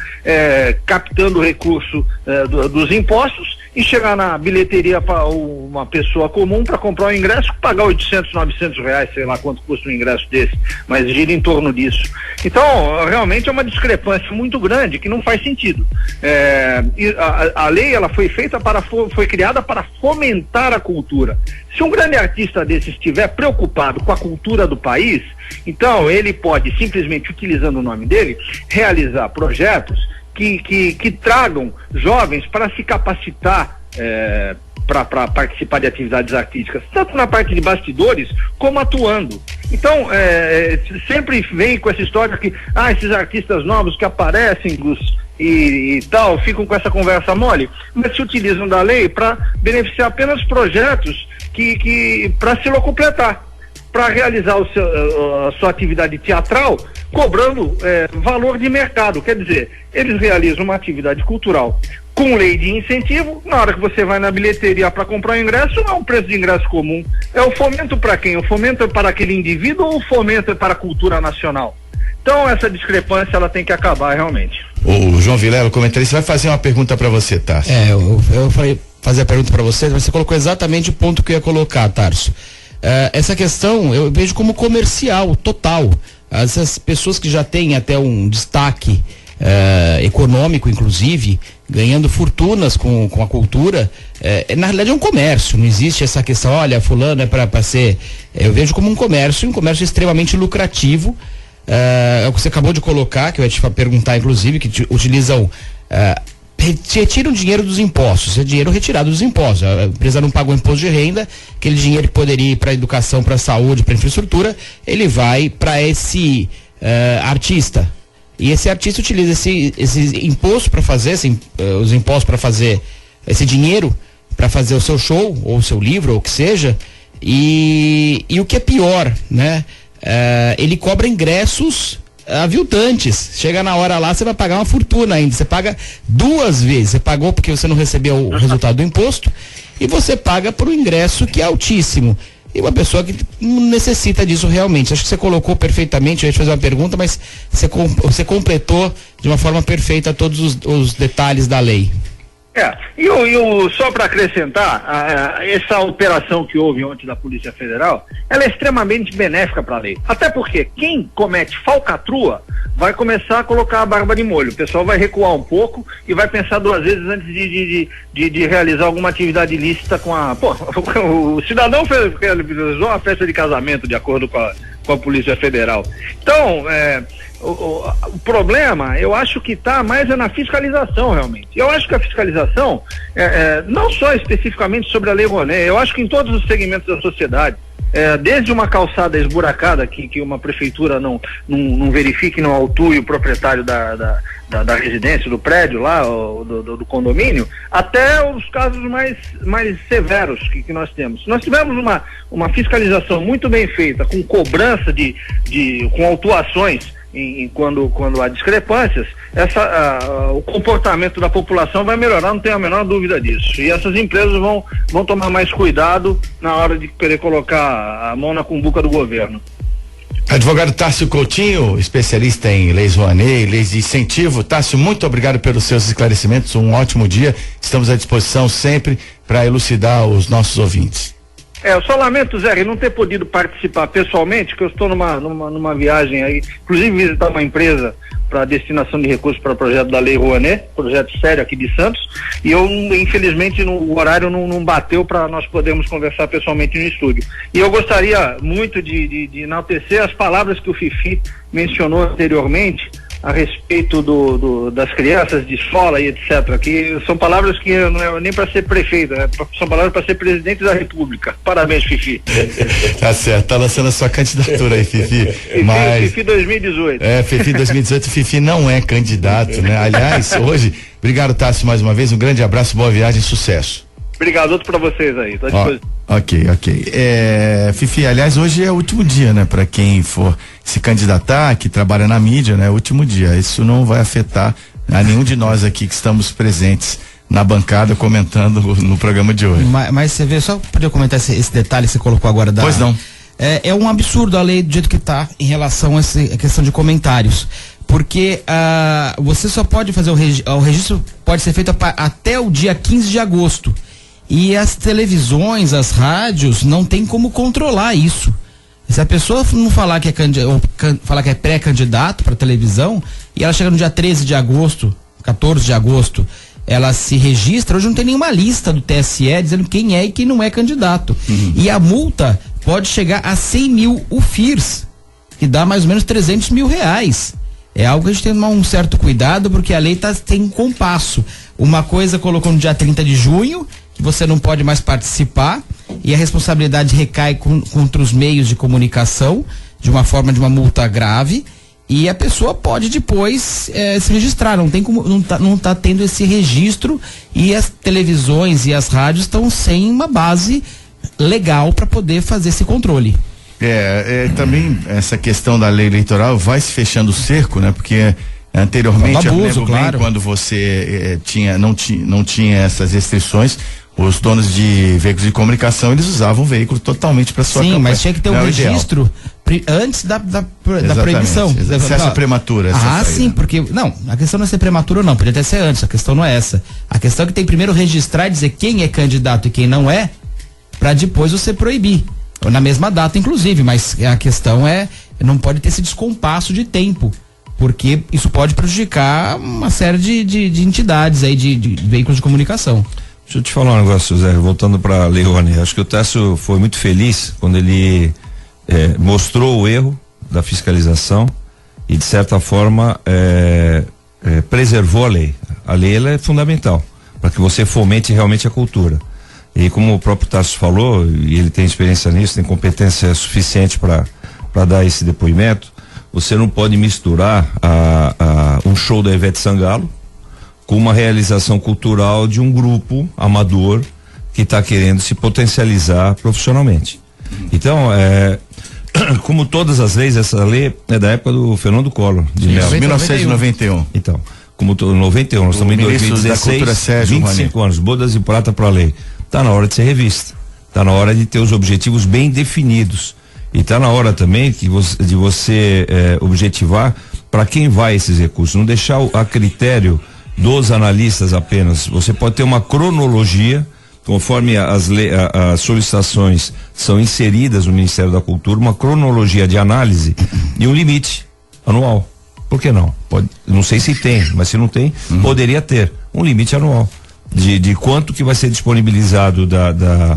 captando recurso dos impostos, e chegar na bilheteria para uma pessoa comum para comprar um ingresso, pagar 800, 900 reais, sei lá quanto custa um ingresso desse, mas gira em torno disso. Então, realmente é uma discrepância muito grande que não faz sentido. E a lei ela foi criada para fomentar a cultura. Se um grande artista desse estiver preocupado com a cultura do país, então ele pode, simplesmente utilizando o nome dele, realizar projetos que tragam jovens para se capacitar para participar de atividades artísticas, tanto na parte de bastidores como atuando. Então, sempre vem com essa história que esses artistas novos que aparecem e tal, ficam com essa conversa mole, mas se utilizam da lei para beneficiar apenas projetos que para se locupletar, para realizar a sua atividade teatral, cobrando valor de mercado. Quer dizer, eles realizam uma atividade cultural com lei de incentivo. Na hora que você vai na bilheteria para comprar o ingresso, não é um preço de ingresso comum. É o fomento para quem? O fomento é para aquele indivíduo ou o fomento é para a cultura nacional? Então essa discrepância ela tem que acabar realmente. O João Vilela, comentarista, vai fazer uma pergunta para você, Tarso. Eu falei fazer a pergunta para você, mas você colocou exatamente o ponto que eu ia colocar, Tarso. Essa questão eu vejo como comercial total. Essas pessoas que já têm até um destaque econômico, inclusive, ganhando fortunas com a cultura, na realidade é um comércio. Não existe essa questão, olha, fulano é para ser. Eu vejo como um comércio extremamente lucrativo. É o que você acabou de colocar, que eu ia te perguntar, inclusive, que utilizam. Retiram dinheiro dos impostos, é dinheiro retirado dos impostos. A empresa não pagou imposto de renda, aquele dinheiro que poderia ir para a educação, para a saúde, para a infraestrutura, ele vai para esse artista. E esse artista utiliza esse imposto para fazer, os impostos para fazer esse dinheiro, para fazer o seu show, ou o seu livro, ou o que seja. E o que é pior, né? Ele cobra ingressos aviltantes. Chega na hora lá, você vai pagar uma fortuna ainda. Você paga 2 vezes. Você pagou porque você não recebeu o resultado do imposto, e você paga por um ingresso que é altíssimo. E uma pessoa que não necessita disso realmente. Acho que você colocou perfeitamente. Eu ia te fazer uma pergunta, mas você completou de uma forma perfeita todos os detalhes da lei. Só para acrescentar, essa operação que houve ontem da Polícia Federal, ela é extremamente benéfica para a lei. Até porque quem comete falcatrua vai começar a colocar a barba de molho. O pessoal vai recuar um pouco e vai pensar 2 vezes antes de realizar alguma atividade ilícita com a... o cidadão realizou uma festa de casamento de acordo com a Polícia Federal. Então, o problema, eu acho que está mais na fiscalização, realmente. Eu acho que a fiscalização, não só especificamente sobre a Lei Rouanet, eu acho que em todos os segmentos da sociedade, desde uma calçada esburacada que uma prefeitura não verifique, não autue o proprietário da residência, do prédio lá, do condomínio, até os casos mais severos que nós temos. Nós tivemos uma fiscalização muito bem feita, com cobrança com autuações quando há discrepâncias, o comportamento da população vai melhorar, não tenho a menor dúvida disso. E essas empresas vão tomar mais cuidado na hora de querer colocar a mão na cumbuca do governo. Advogado Tássio Coutinho, especialista em leis Rouanet, leis de incentivo. Tássio, muito obrigado pelos seus esclarecimentos, um ótimo dia. Estamos à disposição sempre para elucidar os nossos ouvintes. Eu só lamento, Zé, não ter podido participar pessoalmente, que eu estou numa viagem aí, inclusive visitar uma empresa para destinação de recursos para o projeto da Lei Rouanet, projeto sério aqui de Santos, e eu, infelizmente, o horário não bateu para nós podermos conversar pessoalmente no estúdio. E eu gostaria muito de enaltecer as palavras que o Fifi mencionou anteriormente a respeito das crianças de escola e etc, que são palavras que não é nem para ser prefeito, são palavras para ser presidente da República. Parabéns, Fifi. Tá certo, tá lançando a sua candidatura aí, Fifi. Fifi 2018. Fifi 2018, Fifi não é candidato, né? Aliás, hoje, obrigado, Tássio, mais uma vez, um grande abraço, boa viagem, sucesso. Obrigado, outro para vocês aí, tô à disposição. Ok. Fifi, aliás, hoje é o último dia, né? Para quem for se candidatar, que trabalha na mídia, né? Último dia. Isso não vai afetar a nenhum de nós aqui que estamos presentes na bancada comentando no programa de hoje. Mas você vê, só podia comentar esse detalhe que você colocou agora Pois não. É um absurdo a lei do jeito que está em relação a essa questão de comentários. Porque você só pode fazer o registro pode ser feito até o dia 15 de agosto. E as televisões, as rádios, não tem como controlar isso. Se a pessoa não falar que é pré-candidato para televisão, e ela chega no dia 13 de agosto, 14 de agosto, ela se registra, hoje não tem nenhuma lista do TSE dizendo quem é e quem não é candidato. E a multa pode chegar a 100 mil UFIRs, que dá mais ou menos 300 mil reais. É algo que a gente tem que tomar um certo cuidado, porque a lei tem um compasso. Uma coisa colocou no dia 30 de junho, que você não pode mais participar, e a responsabilidade recai contra os meios de comunicação, de uma forma de uma multa grave, e a pessoa pode depois se registrar, não tá tendo esse registro, e as televisões e as rádios estão sem uma base legal para poder fazer esse controle. Também essa questão da lei eleitoral vai se fechando o cerco, né? Porque anteriormente, abuso, eu lembro claro. bem, quando você não tinha essas restrições, os donos de veículos de comunicação, eles usavam o veículo totalmente para sua campanha. Sim, mas tinha que ter um registro antes da proibição. Acesso prematura. Sim, porque, não, a questão não é ser prematuro não, podia até ser antes, a questão não é essa. A questão é que tem primeiro registrar e dizer quem é candidato e quem não é, para depois você proibir. Na mesma data, inclusive, mas a questão não pode ter esse descompasso de tempo, porque isso pode prejudicar uma série de entidades aí, de veículos de comunicação. Deixa eu te falar um negócio, Zé, voltando para a Lei Rouanet. Acho que o Tássio foi muito feliz quando ele mostrou o erro da fiscalização e, de certa forma, preservou a lei. A lei ela é fundamental para que você fomente realmente a cultura. E como o próprio Tássio falou, e ele tem experiência nisso, tem competência suficiente para dar esse depoimento, você não pode misturar um show da Ivete Sangalo com uma realização cultural de um grupo amador que está querendo se potencializar profissionalmente. Então, como todas as leis, essa lei é da época do Fernando Collor, de 1991. Então, como 91, nós estamos em 2016, Sérgio 25 anos, bodas de prata para a lei. Está na hora de ser revista, está na hora de ter os objetivos bem definidos, e está na hora também de você objetivar para quem vai esses recursos, não deixar a critério dos analistas apenas. Você pode ter uma cronologia, conforme as solicitações são inseridas no Ministério da Cultura, uma cronologia de análise e um limite anual. Por que não? Não sei se tem, mas se não tem, poderia ter um limite anual. De quanto que vai ser disponibilizado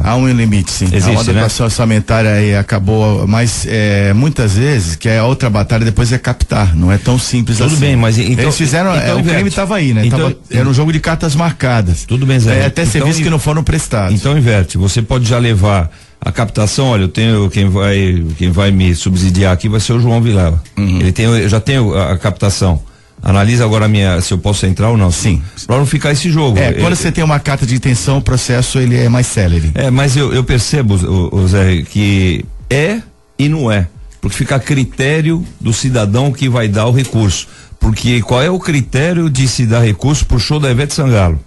Há um limite, sim. Existe, a adequação orçamentária aí acabou, mas muitas vezes, que é a outra batalha depois é captar, não é tão simples assim. Tudo bem, mas então eles fizeram, o crime estava aí, né? Era um jogo de cartas marcadas. Tudo bem, Zé. Até serviços que não foram prestados. Então inverte, você pode já levar a captação, olha, eu tenho quem vai me subsidiar aqui vai ser o João Vilela. Eu já tenho a captação. Analisa agora se eu posso entrar ou não. Sim. Para não ficar esse jogo. Quando você tem uma carta de intenção, o processo ele é mais célere. Mas eu percebo, Zé, que e não é. Porque fica a critério do cidadão que vai dar o recurso. Porque qual é o critério de se dar recurso pro show da Ivete Sangalo?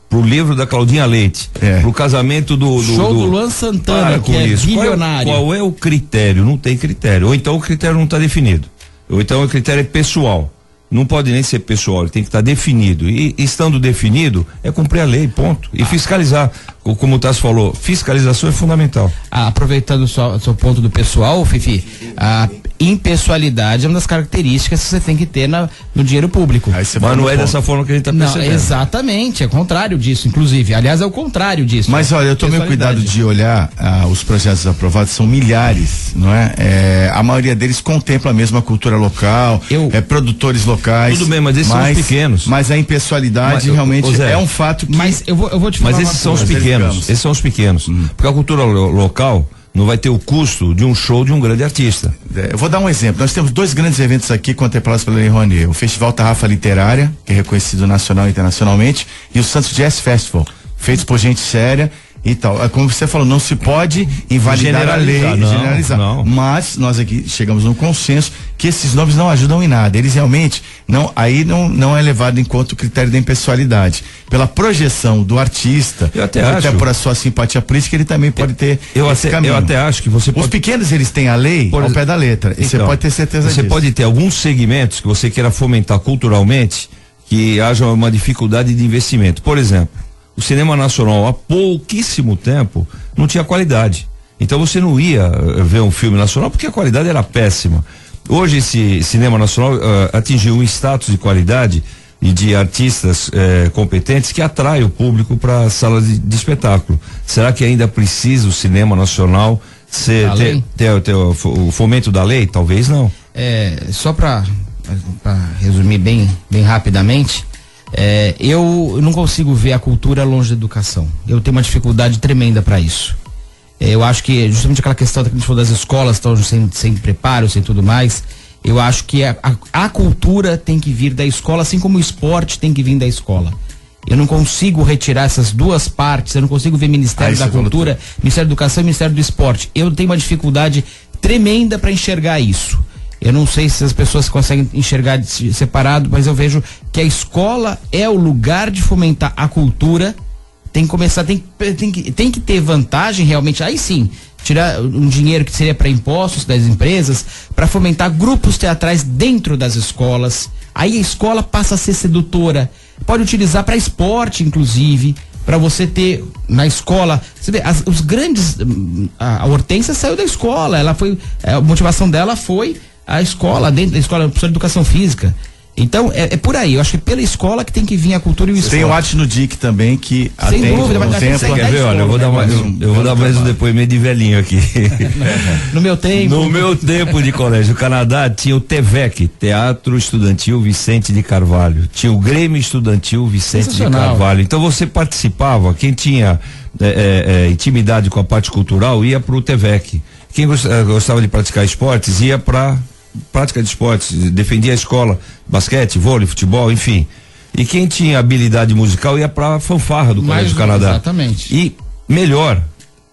Pro livro da Claudinha Leite? Pro casamento do Luan Santana, que é bilionário. Qual é o critério? Não tem critério. Ou então o critério não está definido. Ou então o critério é pessoal. não pode nem ser pessoal, ele tem que estar definido. E estando definido, é cumprir a lei, ponto. E fiscalizar. Como o Tasso falou, fiscalização é fundamental. Aproveitando o seu ponto do pessoal, Fifi, a impessoalidade é uma das características que você tem que ter no dinheiro público. Mas não é dessa forma que a gente está percebendo. Não, exatamente, é o contrário disso, inclusive. Aliás, é o contrário disso. Mas olha, eu tomei cuidado de olhar os projetos aprovados, são milhares, não é? A maioria deles contempla mesmo a cultura local, produtores locais. Tudo bem, mas esses são os pequenos. Mas a impessoalidade realmente é um fato que... Mas eu vou te falar. Mas esses são os pequenos. Esses são os pequenos. Porque a cultura local não vai ter o custo de um show de um grande artista. Eu vou dar um exemplo. Nós temos 2 grandes eventos aqui contemplados pela Lei Rouanet. O Festival Tarrafa Literária, que é reconhecido nacional e internacionalmente, e o Santos Jazz Festival, feitos por gente séria e tal. Como você falou, não se pode invalidar a lei, generalizar. Não. Mas nós aqui chegamos num consenso que esses nomes não ajudam em nada. Eles realmente não é levado em conta o critério da impessoalidade. Pela projeção do artista, até por a sua simpatia política, ele também pode ter esse caminho. Eu até acho que você pode... Os pequenos, eles têm a lei ao pé da letra. E você pode ter certeza disso. Você pode ter alguns segmentos que você queira fomentar culturalmente que haja uma dificuldade de investimento. Por exemplo, o cinema nacional há pouquíssimo tempo não tinha qualidade. Então você não ia ver um filme nacional porque a qualidade era péssima. Hoje esse cinema nacional atingiu um status de qualidade e de artistas competentes que atrai o público para salas de espetáculo. Será que ainda precisa o cinema nacional ter o fomento da lei? Talvez não. Só para resumir bem rapidamente, eu não consigo ver a cultura longe da educação. Eu tenho uma dificuldade tremenda para isso. Eu acho que justamente aquela questão que a gente falou das escolas estão sem preparo, sem tudo mais. Eu acho que a cultura tem que vir da escola, assim como o esporte tem que vir da escola. Eu não consigo retirar essas duas partes, eu não consigo ver Ministério da Cultura, Ministério da Educação e Ministério do Esporte. Eu tenho uma dificuldade tremenda para enxergar isso. Eu não sei se as pessoas conseguem enxergar separado, mas eu vejo que a escola é o lugar de fomentar a cultura. Tem que começar, tem que ter vantagem realmente, aí sim, tirar um dinheiro que seria para impostos das empresas, para fomentar grupos teatrais dentro das escolas. Aí a escola passa a ser sedutora, pode utilizar para esporte, inclusive, para você ter na escola. Você vê, os grandes, a Hortência saiu da escola, ela foi, a motivação dela foi a escola, dentro da escola, professor de educação física. Então, é por aí. Eu acho que pela escola que tem que vir a cultura e o esporte. Tem o Arte no DIC também, que sem dúvida, mas quer ver? Olha, eu vou dar mais um depoimento de velhinho aqui. No meu tempo de colégio, no Canadá, tinha o TEVEC, Teatro Estudantil Vicente de Carvalho. Tinha o Grêmio Estudantil Vicente de Carvalho. Então você participava, quem tinha intimidade com a parte cultural ia pro TEVEC. Quem gostava de praticar esportes ia pra prática de esportes, defendia a escola, basquete, vôlei, futebol, enfim. E quem tinha habilidade musical ia pra fanfarra do Colégio do Canadá. Exatamente. E melhor,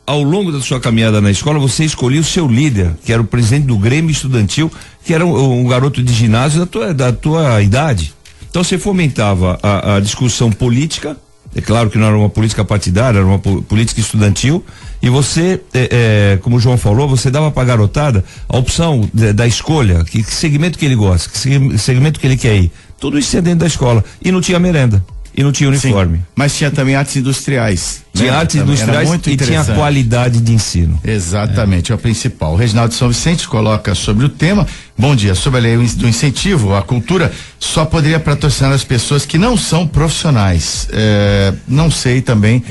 ao longo da sua caminhada na escola, você escolhia o seu líder, que era o presidente do Grêmio Estudantil, que era um garoto de ginásio da tua idade. Então você fomentava a discussão política. É claro que não era uma política partidária, era uma política estudantil, e você, como o João falou, você dava pra garotada a opção da escolha, que segmento que ele gosta, que segmento que ele quer ir. Tudo isso é dentro da escola. E não tinha merenda. E não tinha uniforme. Sim, mas tinha também artes industriais. Tinha artes industriais e tinha qualidade de ensino. Exatamente, é o principal. O Reginaldo São Vicente coloca sobre o tema. Bom dia, sobre a lei do incentivo, a cultura só poderia patrocinar as pessoas que não são profissionais. Não sei também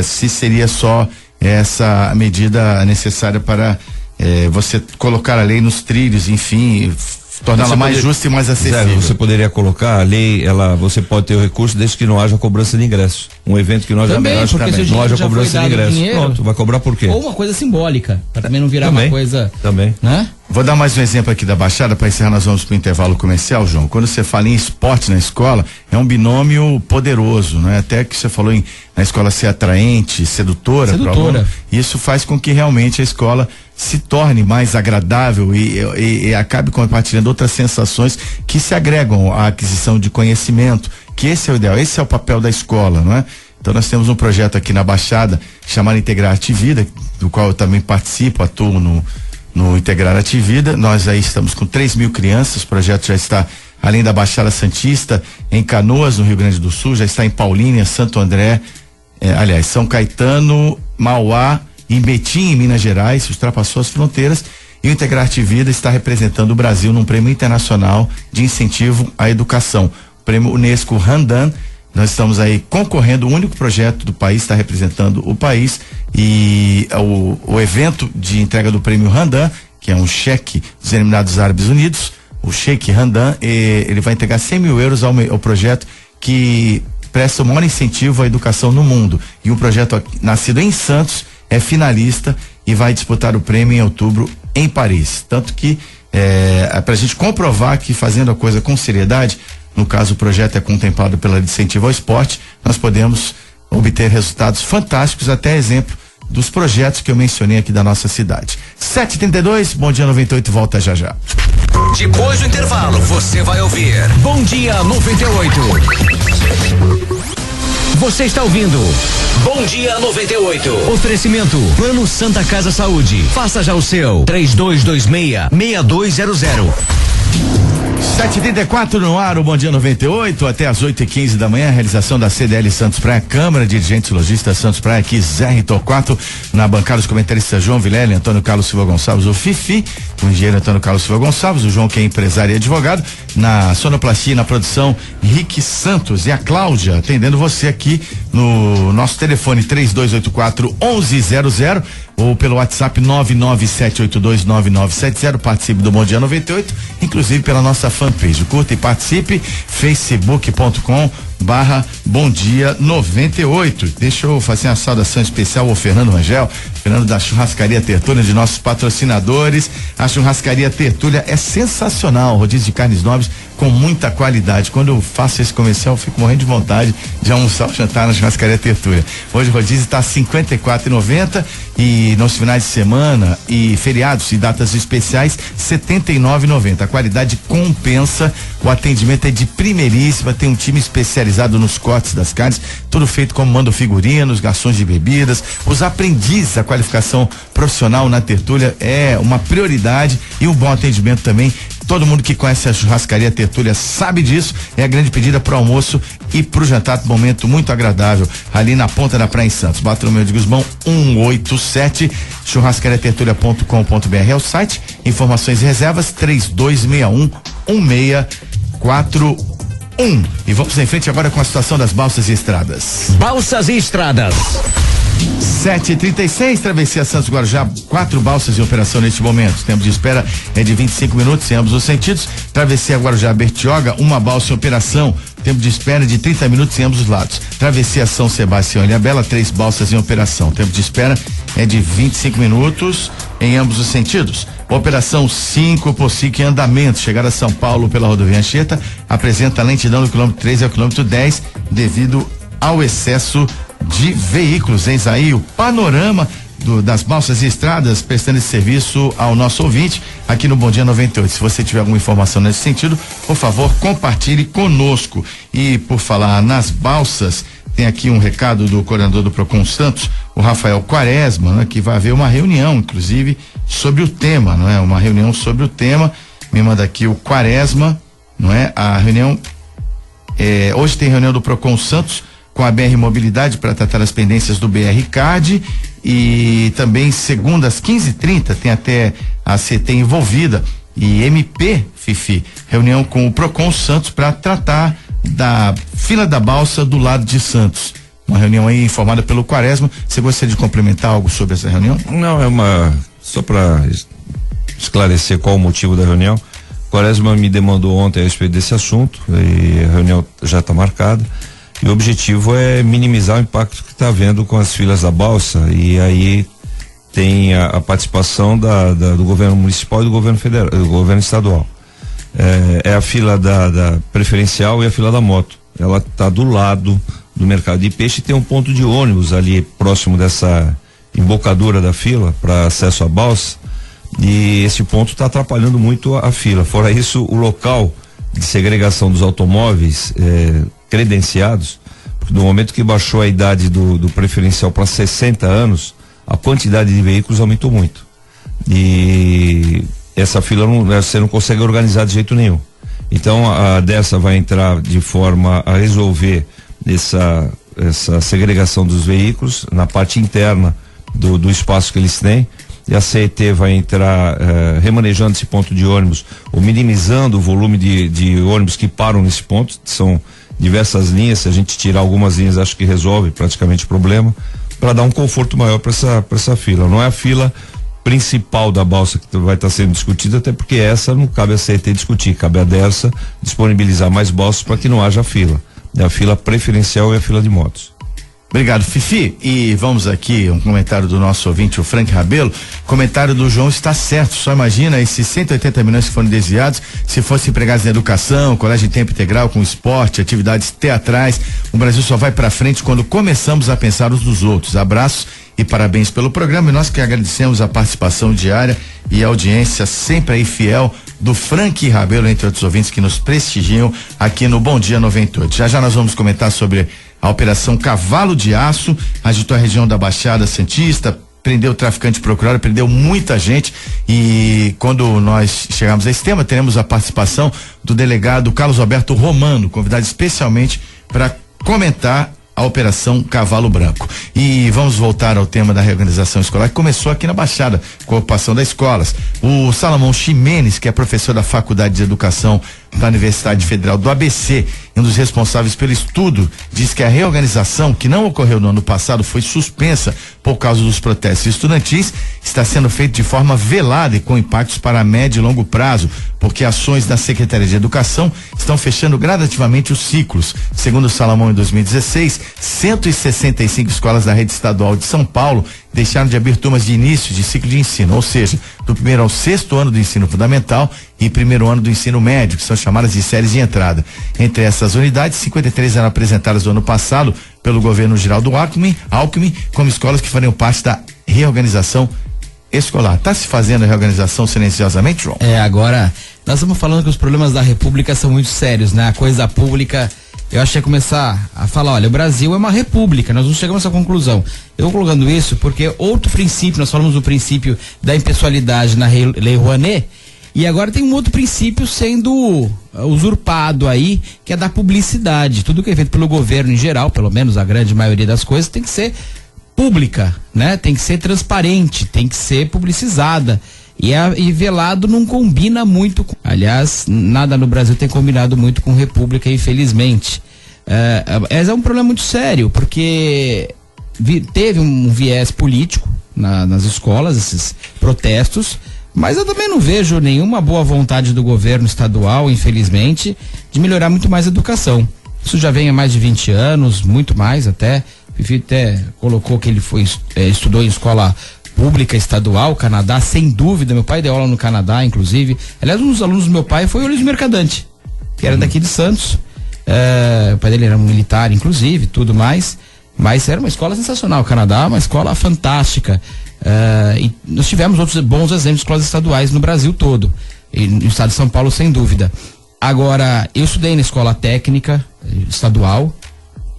se seria só essa medida necessária para você colocar a lei nos trilhos, enfim, torná-la mais justa e mais acessível. Você poderia colocar a lei, você pode ter o recurso desde que não haja cobrança de ingresso. Um evento que não haja cobrança de ingresso. Pronto, vai cobrar por quê? Ou uma coisa simbólica, para também não virar uma coisa. Também. Né? Vou dar mais um exemplo aqui da Baixada, para encerrar nós vamos para o intervalo comercial, João. Quando você fala em esporte na escola, é um binômio poderoso, né? Até que você falou na escola ser atraente, sedutora. Isso faz com que realmente a escola se torne mais agradável e acabe compartilhando outras sensações que se agregam à aquisição de conhecimento, que esse é o ideal, esse é o papel da escola, não é? Então nós temos um projeto aqui na Baixada chamado Integrar Arte Vida, do qual eu também participo, atuo no Integrar Arte Vida. Nós aí estamos com 3.000 crianças, o projeto já está além da Baixada Santista, em Canoas, no Rio Grande do Sul, já está em Paulínia, Santo André, São Caetano, Mauá e Betim, em Minas Gerais, ultrapassou as fronteiras. E o Integrarte Vida está representando o Brasil num prêmio internacional de incentivo à educação, o prêmio Unesco Randan. Nós estamos aí concorrendo, o único projeto do país está representando o país, e o evento de entrega do prêmio Randan, que é um cheque dos Emirados Árabes Unidos, o Sheikh Randan, ele vai entregar 100 mil euros ao projeto que presta o maior incentivo à educação no mundo. E o projeto nascido em Santos é finalista e vai disputar o prêmio em outubro em Paris. Tanto que para a gente comprovar que fazendo a coisa com seriedade, no caso o projeto é contemplado pela Lei de Incentivo ao Esporte, nós podemos obter resultados fantásticos, até exemplo dos projetos que eu mencionei aqui da nossa cidade. 7h32, Bom Dia 98 volta já já. Depois do intervalo, você vai ouvir Bom Dia 98. Você está ouvindo Bom Dia 98. Oferecimento Plano Santa Casa Saúde. Faça já o seu. 3226-6200. 7h34 no ar, o Bom Dia 98, até as 8h15 da manhã, realização da CDL Santos Praia, Câmara de Dirigentes Lojistas Santos Praia, aqui Zé Torquato, na bancada os comentaristas João Vilela, Antônio Carlos Silva Gonçalves, o Fifi, o engenheiro Antônio Carlos Silva Gonçalves, o João, que é empresário e advogado, na sonoplastia e na produção Rick Santos, e a Cláudia atendendo você aqui no nosso telefone 3284-1100 ou pelo WhatsApp 997829970. Participe do Bom Dia 98, inclusive pela nossa fanpage. Curta e participe, facebook.com/Bom Dia 98. Deixa eu fazer uma saudação especial ao Fernando Rangel, Fernando da Churrascaria Tertúlia, de nossos patrocinadores. A Churrascaria Tertúlia é sensacional, rodízio de carnes nobres com muita qualidade. Quando eu faço esse comercial, eu fico morrendo de vontade de almoçar ou jantar na Churrascaria Tertúlia. Hoje o rodízio está R$54,90 e nos finais de semana e feriados e datas especiais R$79,90. A qualidade compensa, o atendimento é de primeiríssima, tem um time especializado nos cortes das carnes, tudo feito como manda figurinos, garçons de bebidas, os aprendizes, a qualificação profissional na Tertúlia é uma prioridade e um bom atendimento também. Todo mundo que conhece a Churrascaria Tertúlia sabe disso. É a grande pedida pro almoço e pro jantar, momento muito agradável ali na ponta da praia em Santos. Bartolomeu de Guzmão 187, churrascariatertúlia.com.br é o site. Informações e reservas 3261-1641. E vamos em frente agora com a situação das balsas e estradas. Balsas e estradas. 7h36, travessia Santos Guarujá, 4 balsas em operação neste momento. O tempo de espera é de 25 minutos em ambos os sentidos. Travessia Guarujá Bertioga, 1 balsa em operação. Tempo de espera de 30 minutos em ambos os lados. Travessia São Sebastião e Ilhabela, 3 balsas em operação. Tempo de espera é de 25 minutos em ambos os sentidos. Operação 5 por 5 em andamento. Chegada a São Paulo pela rodovia Anchieta, apresenta lentidão do quilômetro 13 ao quilômetro 10 devido ao excesso de veículos. Eis aí o panorama das balsas e estradas prestando esse serviço ao nosso ouvinte aqui no Bom Dia 98. Se você tiver alguma informação nesse sentido, por favor, compartilhe conosco. E por falar nas balsas, tem aqui um recado do coordenador do Procon Santos, o Rafael Quaresma, né, que vai haver uma reunião, inclusive, sobre o tema, não é? Uma reunião sobre o tema. Me manda aqui o Quaresma, não é? A reunião, hoje tem reunião do Procon Santos com a BR Mobilidade para tratar as pendências do BR Card, e também segunda às 15h30 tem até a CT envolvida e MP Fifi, reunião com o Procon Santos para tratar da fila da balsa do lado de Santos. Uma reunião aí informada pelo Quaresma. Você gostaria de complementar algo sobre essa reunião? Não, só para esclarecer qual o motivo da reunião. Quaresma me demandou ontem a respeito desse assunto e a reunião já está marcada. E o objetivo é minimizar o impacto que está havendo com as filas da balsa, e aí tem a participação do governo municipal e do governo federal, do governo estadual. É a fila da preferencial e a fila da moto. Ela está do lado do mercado de peixe, e tem um ponto de ônibus ali próximo dessa embocadura da fila para acesso à balsa, e esse ponto está atrapalhando muito a fila. Fora isso, o local de segregação dos automóveis credenciados, porque no momento que baixou a idade do preferencial para 60 anos, a quantidade de veículos aumentou muito. E essa fila você não consegue organizar de jeito nenhum. Então a Dersa vai entrar de forma a resolver essa segregação dos veículos na parte interna do espaço que eles têm, e a CET vai entrar remanejando esse ponto de ônibus ou minimizando o volume de ônibus que param nesse ponto. São diversas linhas, se a gente tirar algumas linhas acho que resolve praticamente o problema, para dar um conforto maior para essa fila. Não é a fila principal da balsa que vai estar sendo discutida, até porque essa não cabe a CET discutir, cabe a Dersa disponibilizar mais balsas para que não haja fila. É a fila preferencial e a fila de motos. Obrigado, Fifi. E vamos aqui, um comentário do nosso ouvinte, o Frank Rabelo. Comentário do João está certo. Só imagina esses 180 milhões que foram desviados se fossem empregados na educação, colégio em tempo integral, com esporte, atividades teatrais. O Brasil só vai para frente quando começamos a pensar uns nos outros. Abraços e parabéns pelo programa. E nós que agradecemos a participação diária e a audiência sempre aí fiel do Frank Rabelo, entre outros ouvintes que nos prestigiam aqui no Bom Dia 98. Já nós vamos comentar sobre a Operação Cavalo de Aço, agitou a região da Baixada Santista, prendeu traficante procurado, prendeu muita gente, e quando nós chegarmos a esse tema, teremos a participação do delegado Carlos Alberto Romano, convidado especialmente para comentar a Operação Cavalo Branco. E vamos voltar ao tema da reorganização escolar, que começou aqui na Baixada, com a ocupação das escolas. O Salomão Ximenes, que é professor da Faculdade de Educação da Universidade Federal do ABC, um dos responsáveis pelo estudo, diz que a reorganização, que não ocorreu no ano passado, foi suspensa por causa dos protestos estudantis, está sendo feita de forma velada e com impactos para médio e longo prazo, porque ações da Secretaria de Educação estão fechando gradativamente os ciclos. Segundo o Salomão, em 2016, 165 escolas da rede estadual de São Paulo deixaram de abrir turmas de início de ciclo de ensino, ou seja, do primeiro ao sexto ano do ensino fundamental e primeiro ano do ensino médio, que são chamadas de séries de entrada. Entre essas unidades, 53 eram apresentadas no ano passado pelo governo Geraldo Alckmin, como escolas que fariam parte da reorganização escolar. Está se fazendo a reorganização silenciosamente, João? Agora, nós estamos falando que os problemas da República são muito sérios, né? A coisa pública, eu achei começar a falar, olha, o Brasil é uma república, nós não chegamos a essa conclusão. Eu vou colocando isso porque outro princípio, nós falamos do princípio da impessoalidade na Lei Rouanet, e agora tem um outro princípio sendo usurpado aí, que é da publicidade. Tudo que é feito pelo governo em geral, pelo menos a grande maioria das coisas, tem que ser pública, né? Tem que ser transparente, tem que ser publicizada. E velado não combina muito com... Aliás, nada no Brasil tem combinado muito com República, infelizmente. Esse é um problema muito sério, porque teve um viés político nas escolas, esses protestos, mas eu também não vejo nenhuma boa vontade do governo estadual, infelizmente, de melhorar muito mais a educação. Isso já vem há mais de 20 anos, muito mais até. O Fifi até colocou que ele estudou em escola pública estadual, Canadá, sem dúvida. Meu pai deu aula no Canadá, inclusive. Aliás, um dos alunos do meu pai foi o Luiz Mercadante, que era daqui de Santos. O pai dele era um militar, inclusive, tudo mais. Mas era uma escola sensacional. O Canadá, uma escola fantástica. E nós tivemos outros bons exemplos de escolas estaduais no Brasil todo. E no estado de São Paulo, sem dúvida. Agora, eu estudei na escola técnica estadual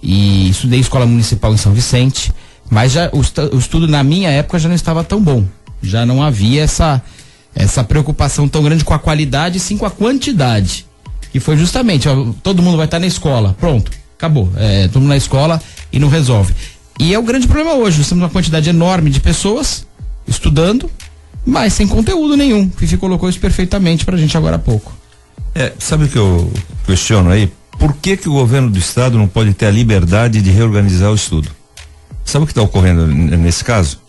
e estudei escola municipal em São Vicente, mas já o estudo na minha época já não estava tão bom. Já não havia essa preocupação tão grande com a qualidade, sim com a quantidade. Que foi justamente, todo mundo vai estar na escola, pronto, acabou. Todo mundo na escola e não resolve. E é o grande problema hoje, nós temos uma quantidade enorme de pessoas estudando, mas sem conteúdo nenhum. O Fifi colocou isso perfeitamente pra gente agora há pouco. Sabe o que eu questiono aí? Por que o governo do estado não pode ter a liberdade de reorganizar o estudo? Sabe o que está ocorrendo nesse caso?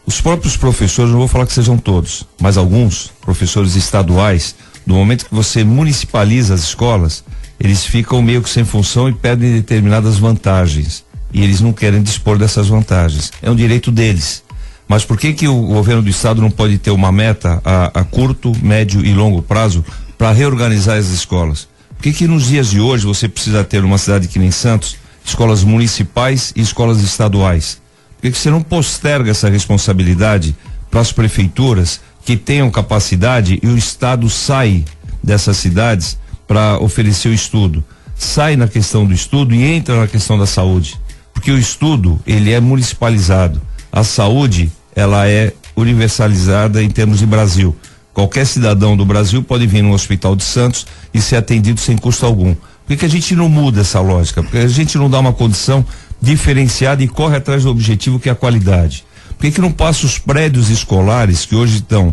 Os próprios professores, não vou falar que sejam todos, mas alguns professores estaduais, no momento que você municipaliza as escolas, eles ficam meio que sem função e perdem determinadas vantagens. E eles não querem dispor dessas vantagens. É um direito deles. Mas por que o governo do estado não pode ter uma meta a curto, médio e longo prazo para reorganizar as escolas? Por que nos dias de hoje você precisa ter numa cidade que nem Santos, escolas municipais e escolas estaduais? Por que você não posterga essa responsabilidade para as prefeituras que tenham capacidade e o estado sai dessas cidades para oferecer o estudo? Sai na questão do estudo e entra na questão da saúde. Porque o estudo, ele é municipalizado. A saúde, ela é universalizada em termos de Brasil. Qualquer cidadão do Brasil pode vir no Hospital de Santos e ser atendido sem custo algum. Por que a gente não muda essa lógica? Porque a gente não dá uma condição diferenciada e corre atrás do objetivo que é a qualidade? Por que não passa os prédios escolares que hoje estão,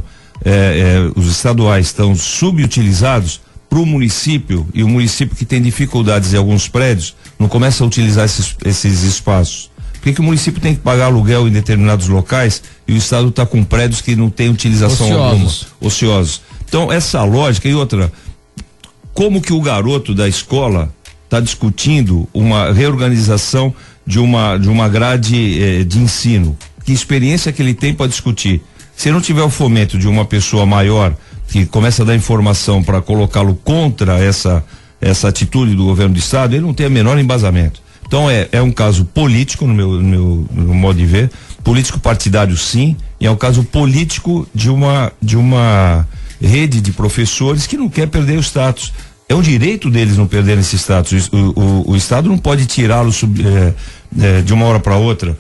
os estaduais estão subutilizados para o município, e o município que tem dificuldades em alguns prédios não começa a utilizar esses espaços? Por que o município tem que pagar aluguel em determinados locais e o estado está com prédios que não tem utilização alguma? Ociosos. Então essa lógica, e outra, como que o garoto da escola está discutindo uma reorganização de uma grade de ensino? Que experiência que ele tem para discutir? Se não tiver o fomento de uma pessoa maior que começa a dar informação para colocá-lo contra essa atitude do governo do estado, ele não tem o menor embasamento. Então é um caso político no meu modo de ver, político partidário sim, e é um caso político de uma rede de professores que não quer perder o status. É um direito deles não perderem esse status. O estado não pode tirá-los de uma hora para outra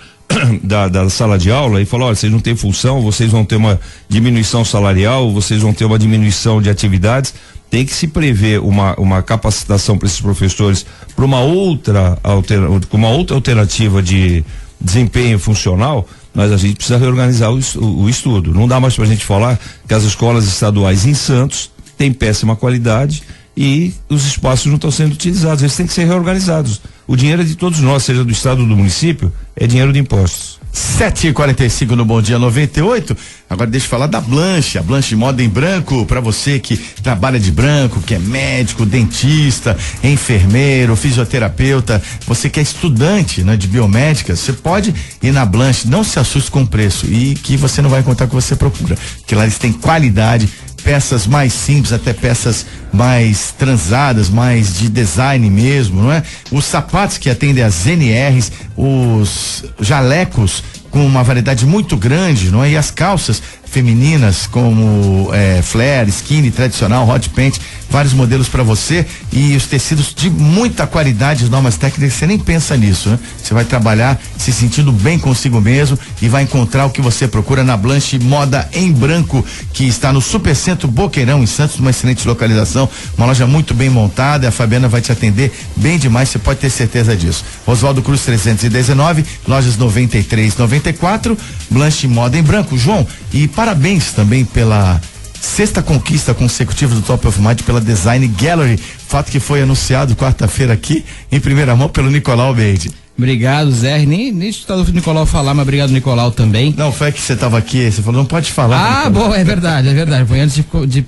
da sala de aula e falar: olha, vocês não têm função, vocês vão ter uma diminuição salarial, vocês vão ter uma diminuição de atividades. Tem que se prever uma capacitação para esses professores para uma outra alternativa de desempenho funcional, mas a gente precisa reorganizar o estudo. Não dá mais para a gente falar que as escolas estaduais em Santos têm péssima qualidade e os espaços não estão sendo utilizados. Eles têm que ser reorganizados. O dinheiro é de todos nós, seja do estado ou do município, é dinheiro de impostos. 7h45 no Bom Dia 98. Agora deixa eu falar da Blanche, a Blanche Moda em Branco, para você que trabalha de branco, que é médico, dentista, enfermeiro, fisioterapeuta, você que é estudante, né, de biomédica, você pode ir na Blanche, não se assuste com o preço e que você não vai encontrar o que você procura, porque lá eles têm qualidade, peças mais simples, até peças mais transadas, mais de design mesmo, não é? Os sapatos que atendem as NRs, os jalecos com uma variedade muito grande, não é? E as calças femininas como flare, skinny, tradicional, hot pant, vários modelos para você e os tecidos de muita qualidade, as normas técnicas, você nem pensa nisso, né? Você vai trabalhar se sentindo bem consigo mesmo e vai encontrar o que você procura na Blanche Moda em Branco, que está no Supercentro Boqueirão, em Santos, uma excelente localização, uma loja muito bem montada, a Fabiana vai te atender bem demais, você pode ter certeza disso. Oswaldo Cruz 319, lojas 93, 94, Blanche Moda em Branco. João, e parabéns também pela sexta conquista consecutiva do Top of Mind pela Design Gallery, fato que foi anunciado quarta-feira aqui em primeira mão pelo Nicolau Beide. Obrigado, Zé. Nem escutado o Nicolau falar, mas obrigado, Nicolau, também. Não, foi que você estava aqui, você falou, não pode falar. Ah, bom, é verdade. Foi antes de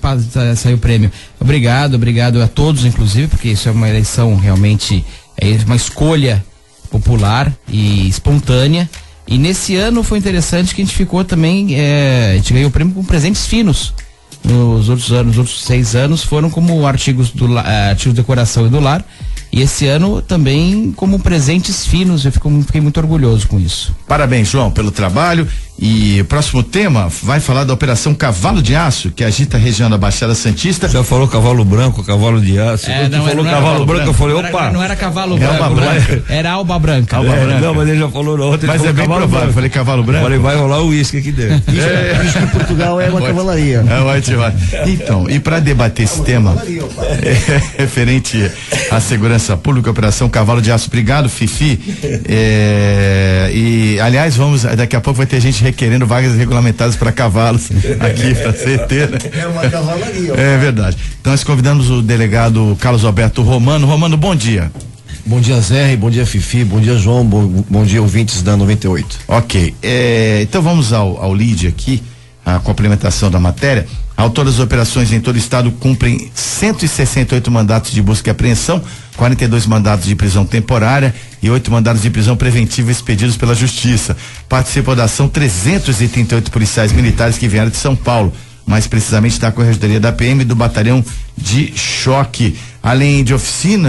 sair o prêmio. Obrigado a todos, inclusive, porque isso é uma eleição realmente, é uma escolha popular e espontânea. E nesse ano foi interessante que a gente ficou também, a gente ganhou o prêmio com presentes finos. Nos outros anos, os outros 6 anos foram como artigos de decoração e do lar. E esse ano também como presentes finos, eu fiquei muito orgulhoso com isso. Parabéns, João, pelo trabalho. E o próximo tema vai falar da Operação Cavalo de Aço, que agita a região da Baixada Santista. Já falou cavalo branco, cavalo de aço. Não cavalo branco, eu falei, opa. Não era cavalo branco, alba branca. Era alba branca. Não, mas ele já falou ontem. Mas é bem provável, falei cavalo branco. Falei, vai rolar o uísque aqui dentro. Isso em Portugal é uma cavalaria. Então, e para debater esse tema referente à segurança pública, Operação Cavalo de Aço, obrigado, Fifi. E aliás, daqui a pouco vai ter gente requerendo vagas regulamentadas para cavalos aqui para CT, né? É uma cavalaria. É verdade. Então nós convidamos o delegado Carlos Alberto Romano. Romano, bom dia. Bom dia, Zé, bom dia, Fifi, bom dia, João, bom dia, ouvintes da 98. Ok, então vamos ao lead aqui, a complementação da matéria. Autores das operações em todo o estado cumprem 168 mandatos de busca e apreensão, 42 mandatos de prisão temporária e 8 mandados de prisão preventiva expedidos pela Justiça. Participam da ação 338 policiais militares que vieram de São Paulo, mais precisamente da Corregedoria da PM e do Batalhão de Choque. Além de oficiais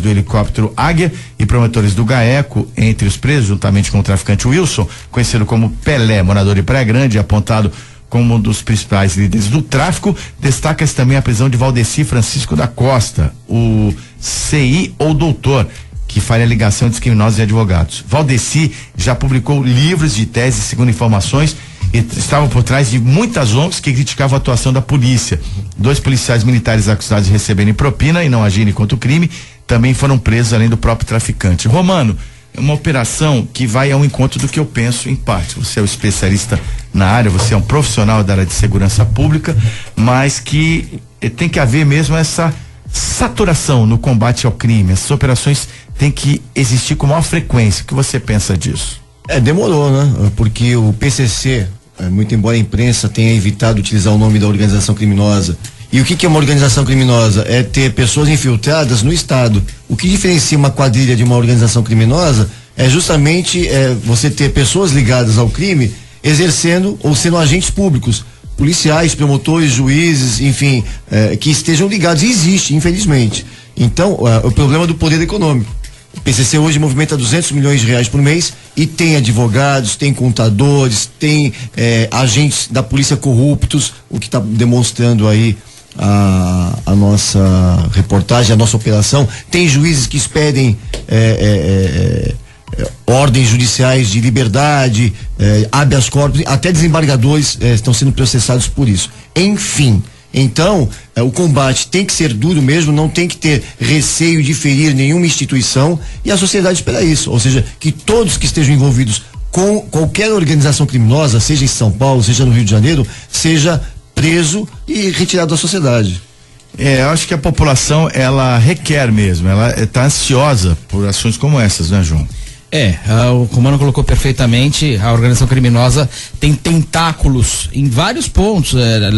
do helicóptero Águia e promotores do GAECO, entre os presos, juntamente com o traficante Wilson, conhecido como Pelé, morador de Praia Grande, apontado como um dos principais líderes do tráfico, destaca-se também a prisão de Valdeci Francisco da Costa, o CI ou doutor, que faria ligação entre criminosos e advogados. Valdeci já publicou livros de tese, segundo informações, e estavam por trás de muitas ONGs que criticavam a atuação da polícia. 2 policiais militares acusados de receberem propina e não agirem contra o crime também foram presos, além do próprio traficante. Romano, é uma operação que vai ao encontro do que eu penso em parte. Você é um especialista na área, você é um profissional da área de segurança pública, mas que tem que haver mesmo essa saturação no combate ao crime. Essas operações têm que existir com maior frequência. O que você pensa disso? Demorou, né? Porque o PCC, muito embora a imprensa tenha evitado utilizar o nome da organização criminosa. E o que é uma organização criminosa? É ter pessoas infiltradas no Estado. O que diferencia uma quadrilha de uma organização criminosa é justamente você ter pessoas ligadas ao crime exercendo ou sendo agentes públicos, policiais, promotores, juízes, enfim, que estejam ligados. E existe, infelizmente. Então, o problema do poder econômico. O PCC hoje movimenta 200 milhões de reais por mês e tem advogados, tem contadores, tem agentes da polícia corruptos, o que está demonstrando aí a nossa reportagem, a nossa operação. Tem juízes que expedem ordens judiciais de liberdade, habeas corpus, até desembargadores estão sendo processados por isso. Enfim, então o combate tem que ser duro mesmo, não tem que ter receio de ferir nenhuma instituição, e a sociedade espera isso, ou seja, que todos que estejam envolvidos com qualquer organização criminosa, seja em São Paulo, seja no Rio de Janeiro, seja preso e retirado da sociedade. Eu acho que a população, ela requer mesmo, ela está ansiosa por ações como essas, né, João? O Comando colocou perfeitamente. A organização criminosa tem tentáculos em vários pontos,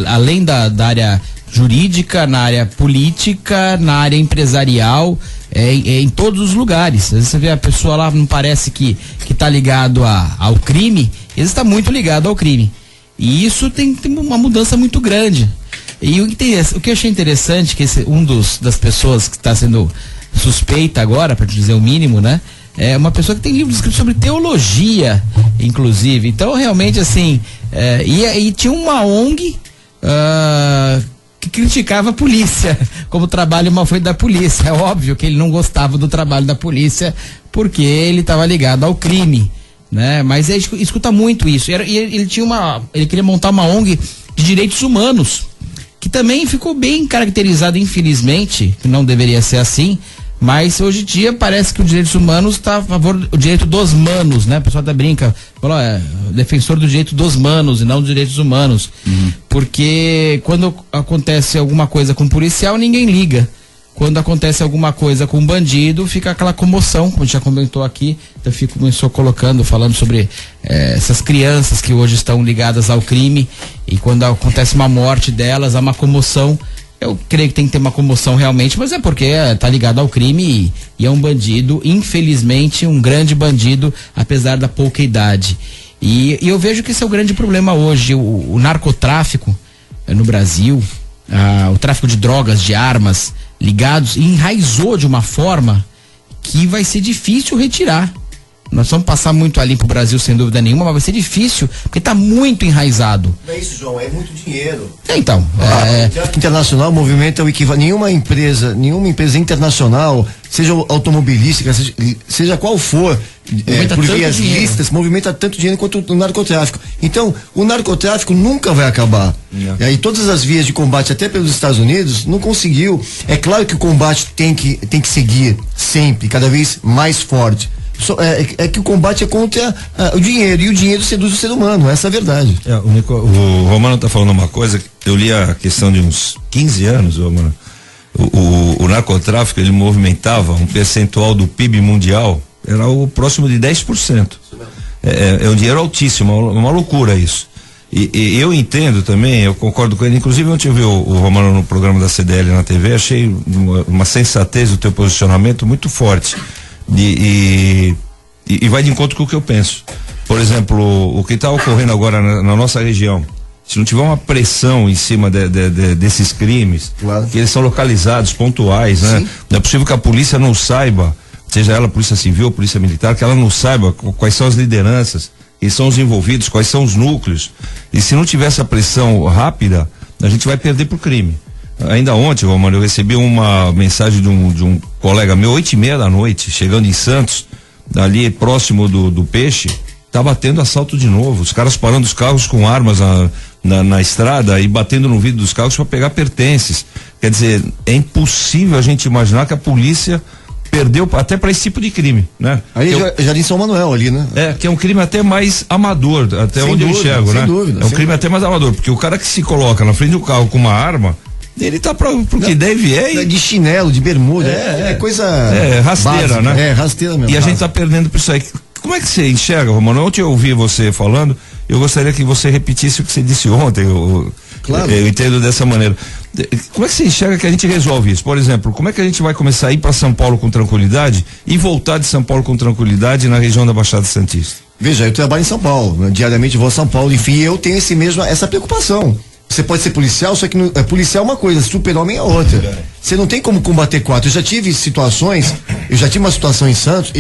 além da área jurídica, na área política, na área empresarial, em todos os lugares. Às vezes você vê a pessoa lá, não parece que tá ligado ao crime, ele está muito ligado ao crime. E isso tem uma mudança muito grande. E o que eu achei interessante, que das pessoas que está sendo suspeita agora, para dizer o mínimo, né? É uma pessoa que tem livros escritos sobre teologia, inclusive. Então, realmente, assim, e tinha uma ONG que criticava a polícia, como o trabalho mal feito da polícia. É óbvio que ele não gostava do trabalho da polícia, porque ele estava ligado ao crime, né? Mas ele escuta muito isso. Ele queria montar uma ONG de direitos humanos, que também ficou bem caracterizado, infelizmente, que não deveria ser assim. Mas hoje em dia parece que os direitos humanos está a favor do direito dos manos, né? O pessoal até brinca, fala, defensor do direito dos manos e não dos direitos humanos. Porque quando acontece alguma coisa com um policial, ninguém liga. Quando acontece alguma coisa com um bandido, fica aquela comoção, como a gente já comentou aqui. Então começou falando sobre essas crianças que hoje estão ligadas ao crime, e quando acontece uma morte delas, há uma comoção. Eu creio que tem que ter uma comoção realmente, mas é porque tá ligado ao crime e é um bandido, infelizmente, um grande bandido, apesar da pouca idade. E eu vejo que esse é o grande problema hoje. O narcotráfico no Brasil, o tráfico de drogas, de armas, ligados, enraizou de uma forma que vai ser difícil retirar. Nós vamos passar muito ali pro Brasil, sem dúvida nenhuma, mas vai ser difícil, porque está muito enraizado. Não é isso, João, é muito dinheiro. Então, internacional movimenta o equivalente. Nenhuma empresa internacional, seja automobilística, seja qual for, por vias lícitas, movimenta tanto dinheiro quanto o narcotráfico. Então, o narcotráfico nunca vai acabar. E aí todas as vias de combate, até pelos Estados Unidos, não conseguiu. É claro que o combate tem que seguir sempre, cada vez mais forte. É que o combate é contra o dinheiro, e o dinheiro seduz o ser humano, essa é a verdade. O Romano está falando uma coisa, eu li a questão de uns 15 anos, Romano. O narcotráfico, ele movimentava um percentual do PIB mundial, era o próximo de 10%. É um dinheiro altíssimo, uma loucura isso. E eu entendo também, eu concordo com ele, inclusive ontem eu vi o Romano no programa da CDL na TV, achei uma sensatez do teu posicionamento muito forte. E vai de encontro com o que eu penso. Por exemplo, o que está ocorrendo agora na nossa região, se não tiver uma pressão em cima desses crimes, claro, que eles são localizados, pontuais, né? Sim. Não é possível que a polícia não saiba, seja ela polícia civil ou polícia militar, que ela não saiba quais são as lideranças, quem são os envolvidos, quais são os núcleos. E se não tiver essa pressão rápida, a gente vai perder pro crime. Ainda ontem, Romano, eu recebi uma mensagem de um colega meu, 8:30 da noite, chegando em Santos, ali próximo do Peixe, tá batendo assalto de novo, os caras parando os carros com armas na estrada e batendo no vidro dos carros para pegar pertences. Quer dizer, é impossível a gente imaginar que a polícia perdeu até para esse tipo de crime, né? Aí já em São Manuel ali, né? Que é um crime até mais amador, até sem onde dúvida, eu enxergo, né? Dúvida, é um crime até mais amador, porque o cara que se coloca na frente do carro com uma arma, ele tá pro que deve de chinelo, de bermuda, é coisa rasteira, básica, né? É rasteira mesmo. E a gente tá perdendo por isso aí. Como é que você enxerga, Romano? Ontem eu ouvi você falando, eu gostaria que você repetisse o que você disse ontem. Claro. Eu entendo dessa maneira. Como é que você enxerga que a gente resolve isso? Por exemplo, como é que a gente vai começar a ir para São Paulo com tranquilidade e voltar de São Paulo com tranquilidade na região da Baixada Santista? Veja, eu trabalho em São Paulo, né? Diariamente vou a São Paulo, enfim, eu tenho essa preocupação. Você pode ser policial, só que policial é uma coisa, super-homem é outra. Você não tem como combater quatro. Eu já tive uma situação em Santos,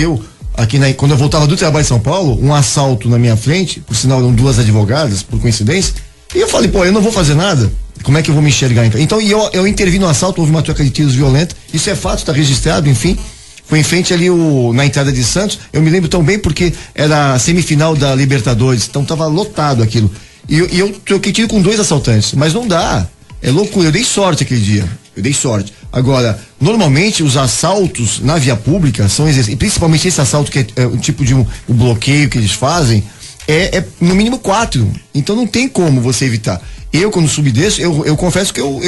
quando eu voltava do trabalho em São Paulo, um assalto na minha frente, por sinal eram duas advogadas, por coincidência, e eu falei, eu não vou fazer nada, como é que eu vou me enxergar? Então, eu intervi no assalto, houve uma troca de tiros violenta, isso é fato, está registrado, enfim, foi em frente ali na entrada de Santos, eu me lembro tão bem porque era a semifinal da Libertadores, então tava lotado aquilo, e eu troquei tiro com 2 assaltantes, mas não dá, é loucura, eu dei sorte aquele dia, Agora, normalmente os assaltos na via pública são exercidos, principalmente esse assalto que é o tipo de um bloqueio que eles fazem, é no mínimo 4. Então não tem como você evitar. Eu, quando subi desse, eu confesso que eu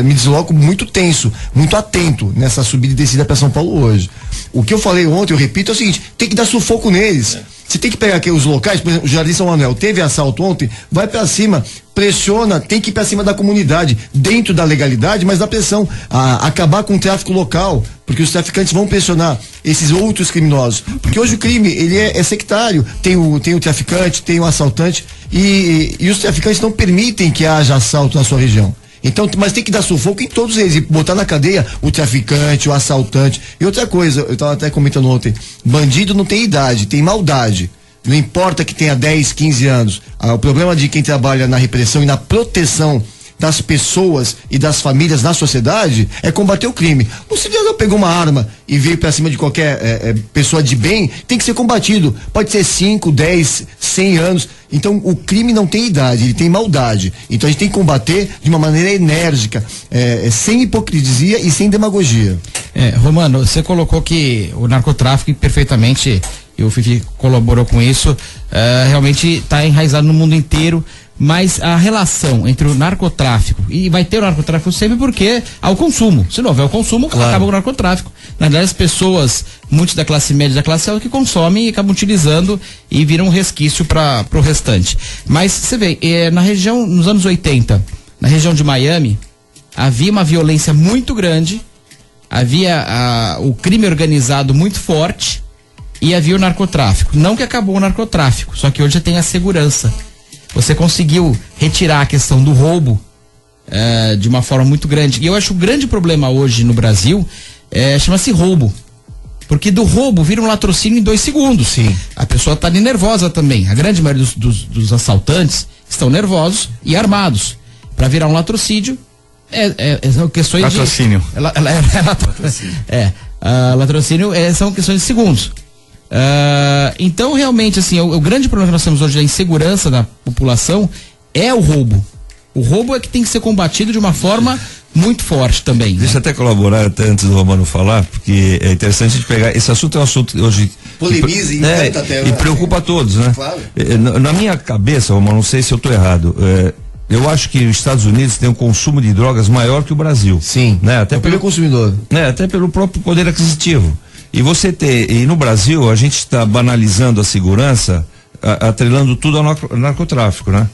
me desloco muito tenso, muito atento nessa subida e descida para São Paulo hoje. O que eu falei ontem, eu repito, é o seguinte: tem que dar sufoco neles. Você tem que pegar aqui os locais, por exemplo, o Jardim São Manuel teve assalto ontem, vai pra cima, pressiona, tem que ir pra cima da comunidade, dentro da legalidade, mas dá pressão, acabar com o tráfico local, porque os traficantes vão pressionar esses outros criminosos, porque hoje o crime, ele é sectário, tem o traficante, tem o assaltante, e os traficantes não permitem que haja assalto na sua região. Então, mas tem que dar sufoco em todos eles e botar na cadeia o traficante, o assaltante. E outra coisa, eu estava até comentando ontem, bandido não tem idade, tem maldade. Não importa que tenha 10, 15 anos. O problema de quem trabalha na repressão e na proteção das pessoas e das famílias na sociedade é combater o crime. O cidadão pegou uma arma e veio pra cima de qualquer pessoa de bem, tem que ser combatido. Pode ser 5, 10, 100 anos. Então o crime não tem idade, ele tem maldade. Então a gente tem que combater de uma maneira enérgica, sem hipocrisia e sem demagogia. Romano, você colocou que o narcotráfico perfeitamente, e o Fifi colaborou com isso, realmente está enraizado no mundo inteiro. Mas a relação entre o narcotráfico, e vai ter o narcotráfico sempre porque há o consumo. Se não houver o consumo, claro, acaba o narcotráfico. Na verdade, as pessoas, muitos da classe média e da classe alta, que consomem e acabam utilizando e viram um resquício para o restante. Mas você vê, na região, nos anos 80, na região de Miami, havia uma violência muito grande, havia o crime organizado muito forte e havia o narcotráfico. Não que acabou o narcotráfico, só que hoje já tem a segurança. Você conseguiu retirar a questão do roubo de uma forma muito grande. E eu acho que o grande problema hoje no Brasil chama-se roubo. Porque do roubo vira um latrocínio em 2 segundos. Sim. A pessoa está ali nervosa também. A grande maioria dos assaltantes estão nervosos e armados. Para virar um latrocínio, são questões latrocínio. Latrocínio são questões de segundos. Então realmente assim, o grande problema que nós temos hoje da insegurança da população é o roubo. O roubo é que tem que ser combatido de uma forma muito forte também. Deixa eu até colaborar até antes do Romano falar, porque é interessante a gente pegar, esse assunto é um assunto hoje polemiza e preocupa a todos, né? Claro. Na minha cabeça, Romano, não sei se eu estou errado, eu acho que os Estados Unidos têm um consumo de drogas maior que o Brasil. Sim, né? Até pelo consumidor. Até pelo próprio poder aquisitivo. E no Brasil a gente está banalizando a segurança, atrelando tudo ao narcotráfico, né?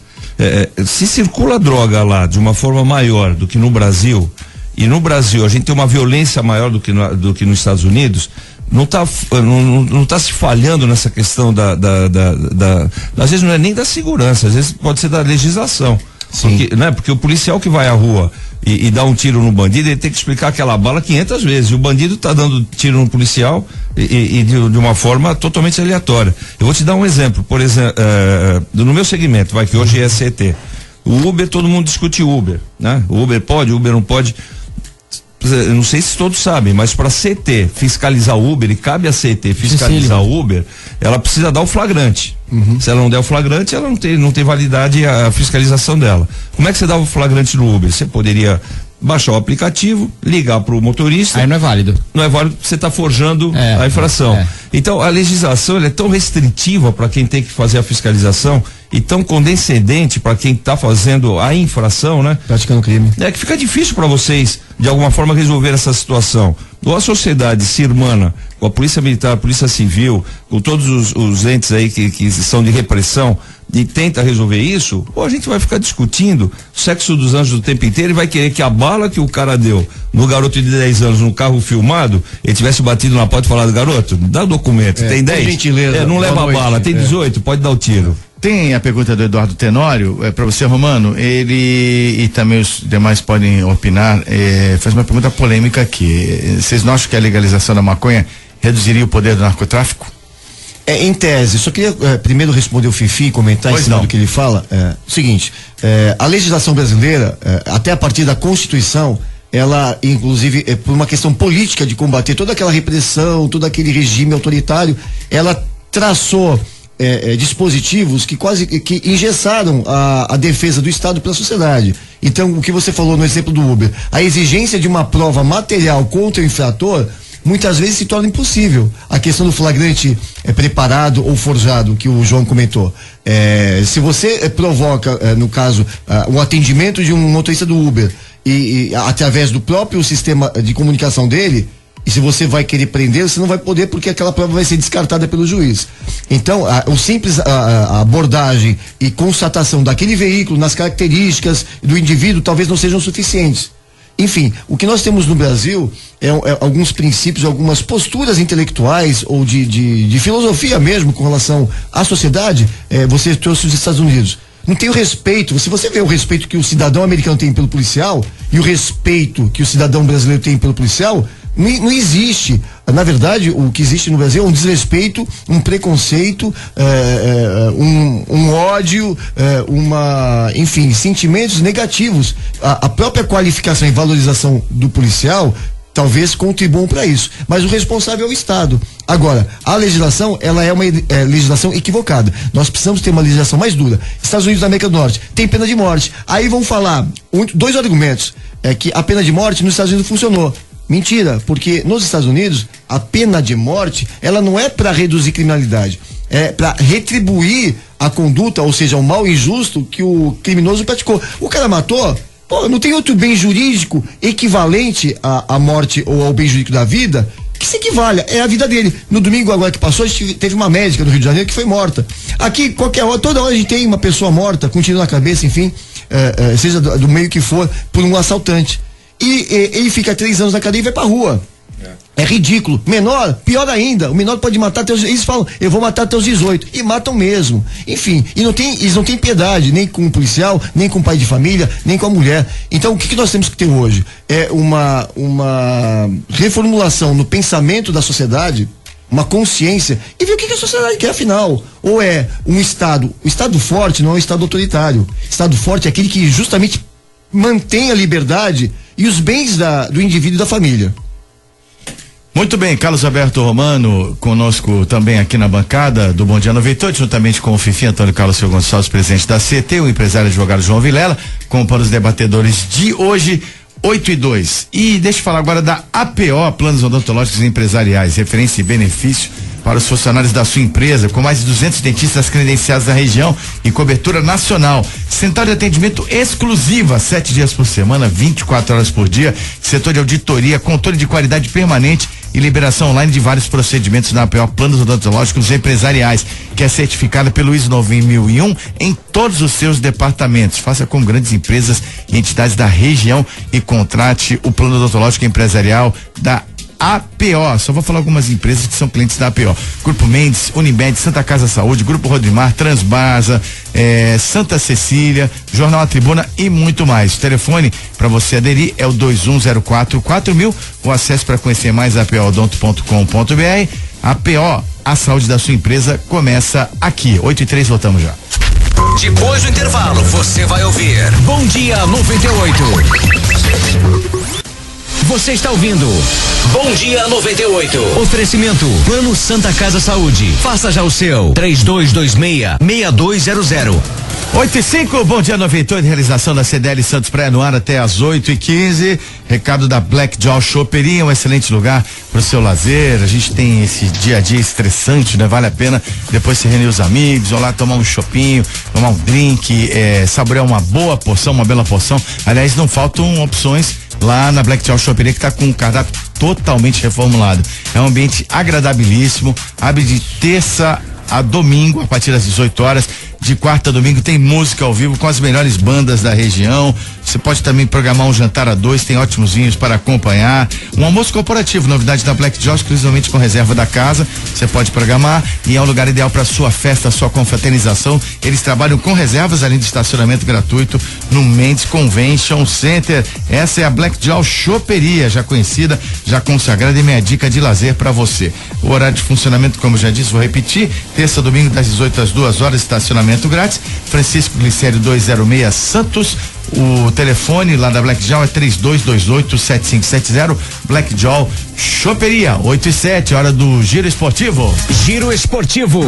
Se circula droga lá de uma forma maior do que no Brasil, e no Brasil a gente tem uma violência maior do que nos Estados Unidos, não tá se falhando nessa questão às vezes não é nem da segurança, às vezes pode ser da legislação. Porque o policial que vai à rua e dá um tiro no bandido, ele tem que explicar aquela bala 500 vezes. E o bandido tá dando tiro no policial e de uma forma totalmente aleatória. Eu vou te dar um exemplo, por exemplo, no meu segmento, que hoje é CT. O Uber, todo mundo discute Uber, né? O Uber pode, o Uber não pode. eu não sei se todos sabem, mas para CT fiscalizar o Uber, e cabe a CT fiscalizar o Uber, ela precisa dar o flagrante. Se ela não der o flagrante, ela não tem validade a fiscalização dela. Como é que você dá o flagrante no Uber? Você poderia baixar o aplicativo, ligar pro motorista. Aí não é válido. Não é válido, você está forjando a infração. Então a legislação ela é tão restritiva para quem tem que fazer a fiscalização e tão condescendente para quem está fazendo a infração, né? Praticando crime. É que fica difícil para vocês de alguma forma resolver essa situação. Ou a sociedade se irmana com a polícia militar, a polícia civil, com todos os entes aí que são de repressão e tenta resolver isso, ou a gente vai ficar discutindo o sexo dos anjos o tempo inteiro e vai querer que a bala que o cara deu no garoto de 10 anos no carro filmado, ele tivesse batido na porta e falado, garoto, dá o documento, tem 10? Gentileza. Não leva a bala, tem 18, pode dar o tiro. Tem a pergunta do Eduardo Tenório, para você, Romano, ele e também os demais podem opinar, faz uma pergunta polêmica aqui. Vocês não acham que a legalização da maconha reduziria o poder do narcotráfico? Em tese, só queria primeiro responder o Fifi e comentar em cima do que ele fala. Seguinte, a legislação brasileira, até a partir da Constituição, ela, inclusive, por uma questão política de combater toda aquela repressão, todo aquele regime autoritário, ela traçou dispositivos que quase que engessaram a defesa do Estado pela sociedade. Então, o que você falou no exemplo do Uber, a exigência de uma prova material contra o infrator muitas vezes se torna impossível. A questão do flagrante preparado ou forjado, que o João comentou. Se você provoca, no caso, o atendimento de um motorista do Uber e através do próprio sistema de comunicação dele, e se você vai querer prender, você não vai poder, porque aquela prova vai ser descartada pelo juiz. Então, o simples a abordagem e constatação daquele veículo nas características do indivíduo talvez não sejam suficientes. Enfim, o que nós temos no Brasil é alguns princípios, algumas posturas intelectuais ou de filosofia mesmo com relação à sociedade. Você trouxe os Estados Unidos. Não tem o respeito. Se você vê o respeito que o cidadão americano tem pelo policial e o respeito que o cidadão brasileiro tem pelo policial, não existe. Na verdade, o que existe no Brasil é um desrespeito, um preconceito, um ódio, enfim, sentimentos negativos. A própria qualificação e valorização do policial talvez contribuam para isso, mas o responsável é o Estado. Agora, a legislação, ela é uma legislação equivocada. Nós precisamos ter uma legislação mais dura. Estados Unidos da América do Norte tem pena de morte. Aí vão falar dois argumentos, que a pena de morte nos Estados Unidos funcionou. Mentira, porque nos Estados Unidos a pena de morte, ela não é para reduzir criminalidade, é para retribuir a conduta, ou seja, o mal injusto que o criminoso praticou. O cara matou, não tem outro bem jurídico equivalente à morte ou ao bem jurídico da vida que se equivalha, é a vida dele. No domingo agora que passou, a gente teve uma médica no Rio de Janeiro que foi morta. Aqui, qualquer hora, toda hora a gente tem uma pessoa morta, com um tiro na cabeça, enfim, seja do meio que for, por um assaltante. E ele fica 3 anos na cadeia e vai pra rua. É ridículo. Menor, pior ainda, o menor pode matar até os... Eles falam, eu vou matar até os 18. E matam mesmo. Enfim, eles não têm piedade, nem com o policial, nem com o pai de família, nem com a mulher. Então, o que nós temos que ter hoje? É uma reformulação no pensamento da sociedade, uma consciência, e ver o que a sociedade quer, afinal. Ou é um Estado... O Estado forte não é um Estado autoritário. Estado forte é aquele que justamente mantém a liberdade e os bens do indivíduo e da família. Muito bem, Carlos Alberto Romano conosco também aqui na bancada do Bom Dia 98, juntamente com o Fifi Antônio Carlos Silva Gonçalves, presidente da CT, o empresário e advogado João Vilela, como para os debatedores de hoje, 8:02. E deixa eu falar agora da APO, Planos Odontológicos Empresariais, referência e benefício para os funcionários da sua empresa, com mais de 200 dentistas credenciados da região e cobertura nacional. Central de atendimento exclusiva, 7 dias por semana, 24 horas por dia, setor de auditoria, controle de qualidade permanente e liberação online de vários procedimentos na APO Planos Odontológicos Empresariais, que é certificada pelo ISO 9001 em todos os seus departamentos. Faça com grandes empresas e entidades da região e contrate o Plano Odontológico Empresarial da APO. Só vou falar algumas empresas que são clientes da APO: Grupo Mendes, Unimed, Santa Casa Saúde, Grupo Rodrimar, Transbasa, Santa Cecília, Jornal A Tribuna e muito mais. O telefone para você aderir é o 21044000. O acesso para conhecer mais apoodonto.com.br. APO, a saúde da sua empresa começa aqui. 8:03, voltamos já. Depois do intervalo, você vai ouvir Bom Dia 98. Você está ouvindo Bom Dia 98. Oferecimento Plano Santa Casa Saúde. Faça já o seu. 3226-6200. 8:05, Bom Dia 98, realização da CDL Santos Praia no ar até às 8:15. Recado da Black Jaw Choperia, um excelente lugar para o seu lazer. A gente tem esse dia a dia estressante, né? Vale a pena depois se reunir os amigos, ou lá tomar um chopinho, tomar um drink, saborear uma boa porção, uma bela porção. Aliás, não faltam opções lá na Black Jaw Choperia, que está com um cardápio totalmente reformulado. É um ambiente agradabilíssimo, abre de terça a domingo, a partir das 18 horas. De quarta a domingo tem música ao vivo com as melhores bandas da região. Você pode também programar um jantar a dois, tem ótimos vinhos para acompanhar. Um almoço corporativo, novidade da Black Jaw, exclusivamente com reserva da casa. Você pode programar e é um lugar ideal para sua festa, sua confraternização. Eles trabalham com reservas, além de estacionamento gratuito no Mendes Convention Center. Essa é a Black Jaw Choperia, já conhecida, já consagrada, e minha dica de lazer para você. O horário de funcionamento, como eu já disse, vou repetir: terça a domingo das 18 às 2 horas, estacionamento grátis. Francisco Glicério 206 Santos. O telefone lá da Black Jaw é 3228-7570. Black Jaw Choperia. 8:07, hora do Giro Esportivo. Giro Esportivo.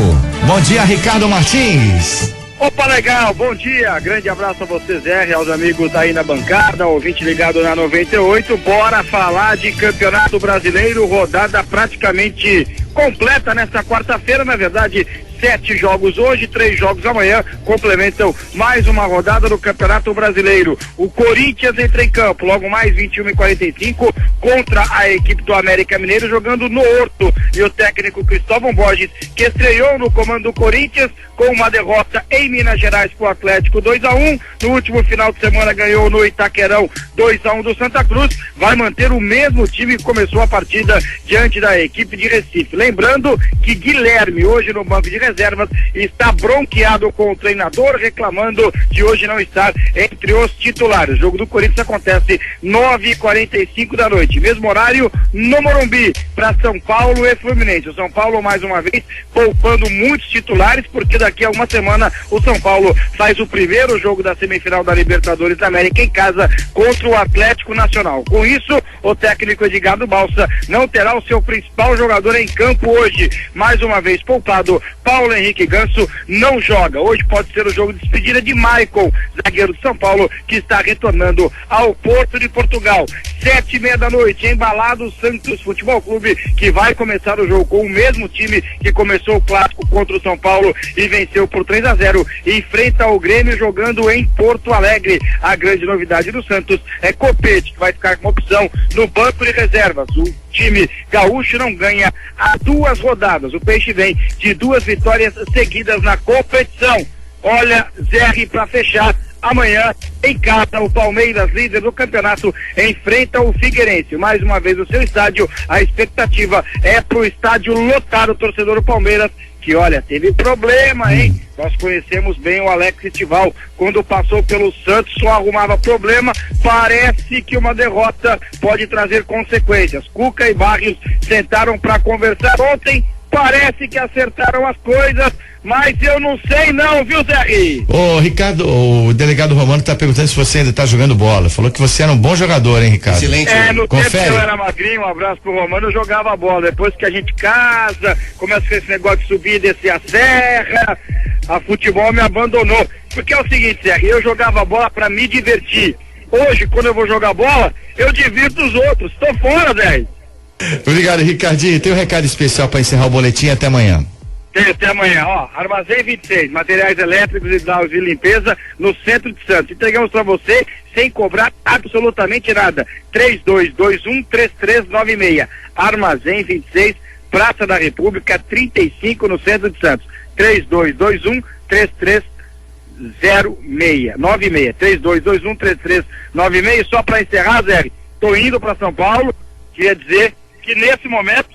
Bom dia, Ricardo Martins. Opa, legal, bom dia, grande abraço a vocês, Zé, aos amigos aí na bancada, ouvinte ligado na 98, bora falar de Campeonato Brasileiro, rodada praticamente completa nesta quarta-feira, na verdade, 7 jogos hoje, 3 jogos amanhã, complementam mais uma rodada do Campeonato Brasileiro. O Corinthians entra em campo, logo mais 21h45, contra a equipe do América Mineiro, jogando no Horto. E o técnico Cristóvão Borges, que estreou no comando do Corinthians, com uma derrota em Minas Gerais para o Atlético 2-1, no último final de semana ganhou no Itaquerão 2-1 do Santa Cruz, vai manter o mesmo time que começou a partida diante da equipe de Recife. Lembrando que Guilherme, hoje no banco de reservas, está bronqueado com o treinador, reclamando de hoje não estar entre os titulares. O jogo do Corinthians acontece 9h45 da noite, mesmo horário no Morumbi, para São Paulo e Fluminense. O São Paulo, mais uma vez, poupando muitos titulares, porque daqui a uma semana o São Paulo faz o primeiro jogo da semifinal da Libertadores da América em casa contra o Atlético Nacional. Com isso, o técnico Edgardo Balsa não terá o seu principal jogador em campo hoje. Mais uma vez poupado, Paulo Henrique Ganso não joga. Hoje pode ser o jogo de despedida de Maicon, zagueiro de São Paulo, que está retornando ao Porto de Portugal. 7h30 da noite, embalado o Santos Futebol Clube, que vai começar o jogo com o mesmo time que começou o clássico contra o São Paulo e venceu por 3-0, e enfrenta o Grêmio jogando em Porto Alegre. A grande novidade do Santos é Copete, que vai ficar com opção no banco de reservas. O time gaúcho não ganha há 2 rodadas. O Peixe vem de 2 vitórias seguidas na competição. Olha, Zé, para fechar, amanhã, em casa, o Palmeiras, líder do campeonato, enfrenta o Figueirense. Mais uma vez no seu estádio, a expectativa é pro estádio lotado, o torcedor do Palmeiras, que olha, teve problema, hein? Nós conhecemos bem o Alex Estival, quando passou pelo Santos só arrumava problema. Parece que uma derrota pode trazer consequências. Cuca e Barrios sentaram para conversar ontem, parece que acertaram as coisas, mas eu não sei não, viu, Zé? Ô, Ricardo, o delegado Romano tá perguntando se você ainda tá jogando bola. Falou que você era um bom jogador, hein, Ricardo? Excelente. No Confere. tempo que eu era magrinho, um abraço pro Romano, eu jogava bola. Depois que a gente casa, começa com esse negócio de subir e descer a serra, a futebol me abandonou. Porque é o seguinte, Zé, eu jogava bola pra me divertir. Hoje, quando eu vou jogar bola, eu divirto os outros. Tô fora, Zé. Obrigado, Ricardinho. Tem um recado especial para encerrar o boletim. Até amanhã. Até amanhã, ó, Armazém 26, materiais elétricos, hidráulicos e limpeza no centro de Santos. Entregamos para você sem cobrar absolutamente nada. 3221-3396. Armazém 26, Praça da República, 35 no centro de Santos. 3221-3396. 3221-3396. Só para encerrar, Zé, tô indo para São Paulo. Queria dizer que nesse momento,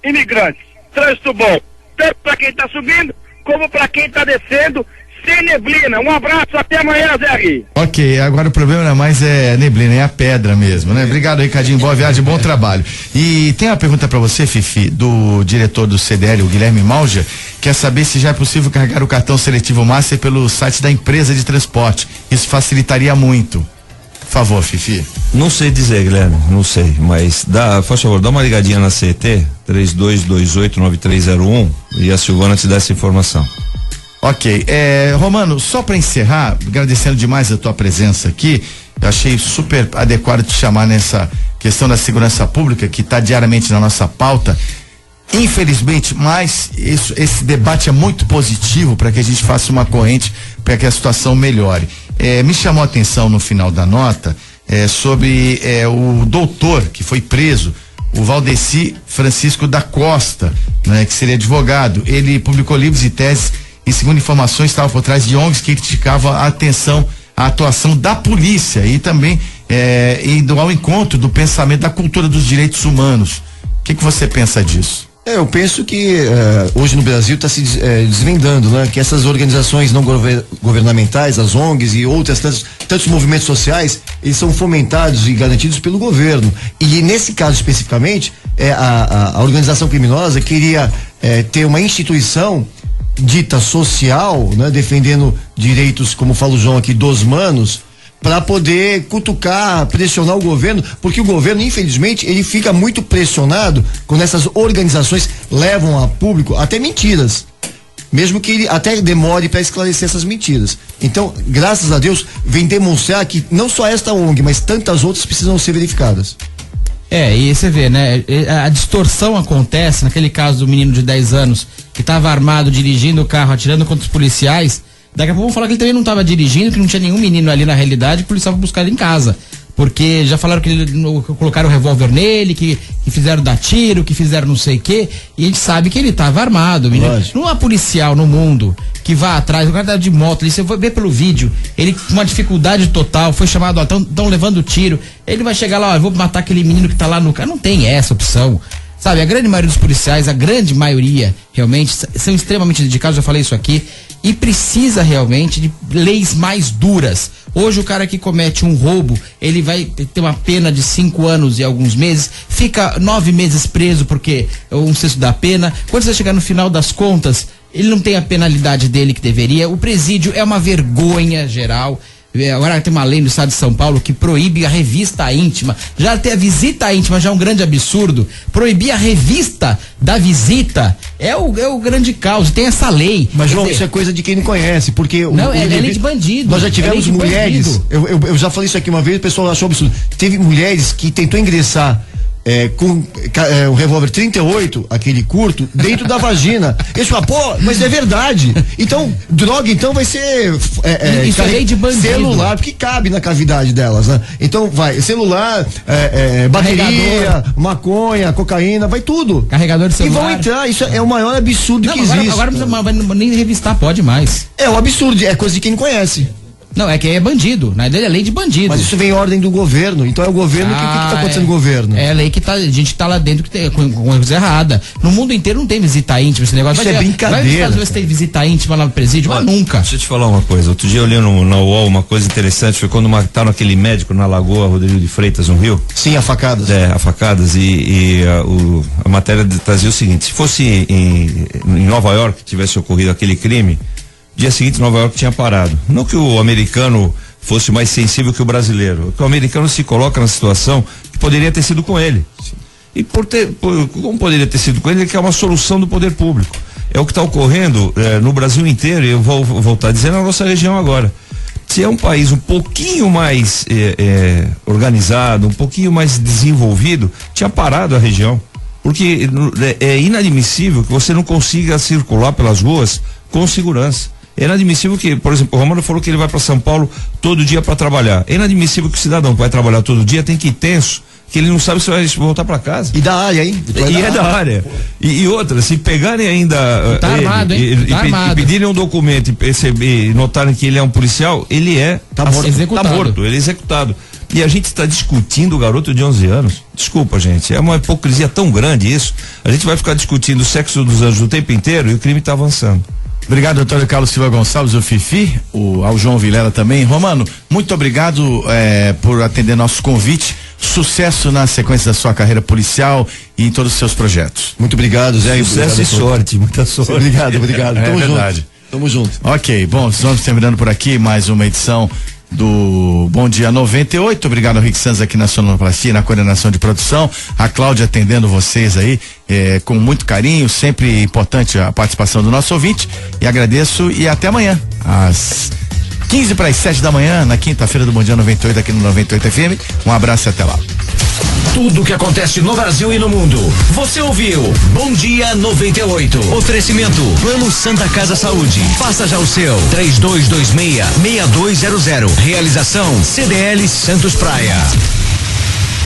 imigrantes, trânsito bom, tanto para quem está subindo, como para quem está descendo, sem neblina. Um abraço, até amanhã, Zé. Ok, agora o problema não é mais neblina, é a pedra mesmo, né? Obrigado, Ricardinho, boa viagem, bom trabalho. E tem uma pergunta para você, Fifi, do diretor do CDL, o Guilherme Malja, quer saber se já é possível carregar o cartão seletivo Master pelo site da empresa de transporte. Isso facilitaria muito. Por favor, Fifi. Não sei dizer, Guilherme, não sei, mas por favor, dá uma ligadinha na CET, 32289301, e a Silvana te dá essa informação. Ok, Romano, só para encerrar, agradecendo demais a tua presença aqui, eu achei super adequado te chamar nessa questão da segurança pública que está diariamente na nossa pauta. Infelizmente, mas esse debate é muito positivo para que a gente faça uma corrente para que a situação melhore. Me chamou a atenção no final da nota sobre o doutor que foi preso, o Valdeci Francisco da Costa, né, que seria advogado. Ele publicou livros e teses e, segundo informações, estava por trás de ONGs que criticavam a atuação da polícia e também indo ao encontro do pensamento da cultura dos direitos humanos. O que você pensa disso? Eu penso que hoje no Brasil está se desvendando, né? Que essas organizações não governamentais, as ONGs e outras tantos movimentos sociais, eles são fomentados e garantidos pelo governo. E nesse caso especificamente, a organização criminosa queria ter uma instituição dita social, né? Defendendo direitos, como fala o João aqui, dos manos, para poder cutucar, pressionar o governo, porque o governo, infelizmente, ele fica muito pressionado quando essas organizações levam a público até mentiras, mesmo que ele até demore para esclarecer essas mentiras. Então, graças a Deus, vem demonstrar que não só esta ONG, mas tantas outras precisam ser verificadas. E você vê, né? A distorção acontece naquele caso do menino de 10 anos que estava armado, dirigindo o carro, atirando contra os policiais. Daqui a pouco vão falar que ele também não estava dirigindo, que não tinha nenhum menino ali na realidade, que o policial foi buscar ele em casa. Porque já falaram que colocaram o revólver nele, que fizeram dar tiro, que fizeram não sei o quê, e a gente sabe que ele estava armado. Menino. Não há policial no mundo que vá atrás, o cara tá de moto ali, você vai ver pelo vídeo, ele com uma dificuldade total, foi chamado, estão levando tiro, ele vai chegar lá, eu vou matar aquele menino que tá lá no carro, não tem essa opção. Sabe, a grande maioria dos policiais, a grande maioria, realmente, são extremamente dedicados, já falei isso aqui, e precisa realmente de leis mais duras. Hoje o cara que comete um roubo, ele vai ter uma pena de 5 anos e alguns meses, fica 9 meses preso porque é um sexto da pena. Quando você chegar no final das contas, ele não tem a penalidade dele que deveria. O presídio é uma vergonha geral. Agora tem uma lei no estado de São Paulo que proíbe a revista íntima. Já ter a visita íntima já é um grande absurdo. Proibir a revista da visita é o grande caos. Tem essa lei. Mas, João, isso é coisa de quem não conhece, porque é lei de bandido. Nós já tivemos mulheres. Eu já falei isso aqui uma vez, o pessoal achou absurdo. Teve mulheres que tentou ingressar com o revólver 38, aquele curto, dentro da vagina. Eles falam, mas é verdade. Então, droga, vai ser isso é lei de bandido. Celular, porque cabe na cavidade delas, né? Então vai, celular, bateria, maconha, cocaína, vai tudo. Carregador de celular. E vão entrar, isso é o maior absurdo que existe. Agora não vai nem revistar, pode mais. É um absurdo, é coisa de quem não conhece. Não, é que é bandido, na dele é lei de bandido. Mas isso vem em ordem do governo, então é o governo, o que tá acontecendo no governo? É a lei que a gente tá lá dentro que tem, com coisa errada. No mundo inteiro não tem visita íntima, esse negócio. Isso é brincadeira. Vai nos Estados Unidos tem visita íntima lá no presídio, mas nunca. Deixa eu te falar uma coisa, outro dia eu li na UOL uma coisa interessante, foi quando mataram aquele médico na Lagoa Rodrigo de Freitas, no Rio. Sim, a facadas. A facadas, a matéria trazia o seguinte, se fosse em Nova York tivesse ocorrido aquele crime, dia seguinte Nova York tinha parado. Não que o americano fosse mais sensível que o brasileiro, que o americano se coloca na situação que poderia ter sido com ele. Sim. E como poderia ter sido com ele, que é uma solução do poder público. É o que está ocorrendo no Brasil inteiro, e eu vou voltar a dizer na nossa região agora. Se é um país um pouquinho mais organizado, um pouquinho mais desenvolvido, tinha parado a região. Porque é inadmissível que você não consiga circular pelas ruas com segurança. É inadmissível que, por exemplo, o Romano falou que ele vai para São Paulo todo dia para trabalhar. É inadmissível que o cidadão que vai trabalhar todo dia tem que ir tenso, que ele não sabe se vai voltar para casa. E da área, hein? Da área. E outra, se pegarem ainda tá armado, hein? E pedirem um documento e notarem que ele é um policial, ele tá morto, ele é executado. E a gente está discutindo o garoto de 11 anos. Desculpa, gente, é uma hipocrisia tão grande isso. A gente vai ficar discutindo o sexo dos anjos o tempo inteiro e o crime está avançando. Obrigado, doutor Carlos Silva Gonçalves, o Fifi, ao João Vilela também. Romano, muito obrigado por atender nosso convite. Sucesso na sequência da sua carreira policial e em todos os seus projetos. Muito obrigado, Zé. Sucesso e sorte, muita sorte. Obrigado. Tamo junto. Tamo junto. Ok, bom, estamos terminando por aqui mais uma edição do Bom Dia 98. Obrigado ao Rick Santos aqui na sonoplastia, na coordenação de produção. A Cláudia atendendo vocês aí com muito carinho. Sempre importante a participação do nosso ouvinte. E agradeço e até amanhã, às 15 para as 7 da manhã, na quinta-feira do Bom Dia 98 aqui no 98 FM. Um abraço e até lá. Tudo que acontece no Brasil e no mundo. Você ouviu? Bom Dia 98. Oferecimento Plano Santa Casa Saúde. Faça já o seu. 3226-6200. Realização CDL Santos Praia.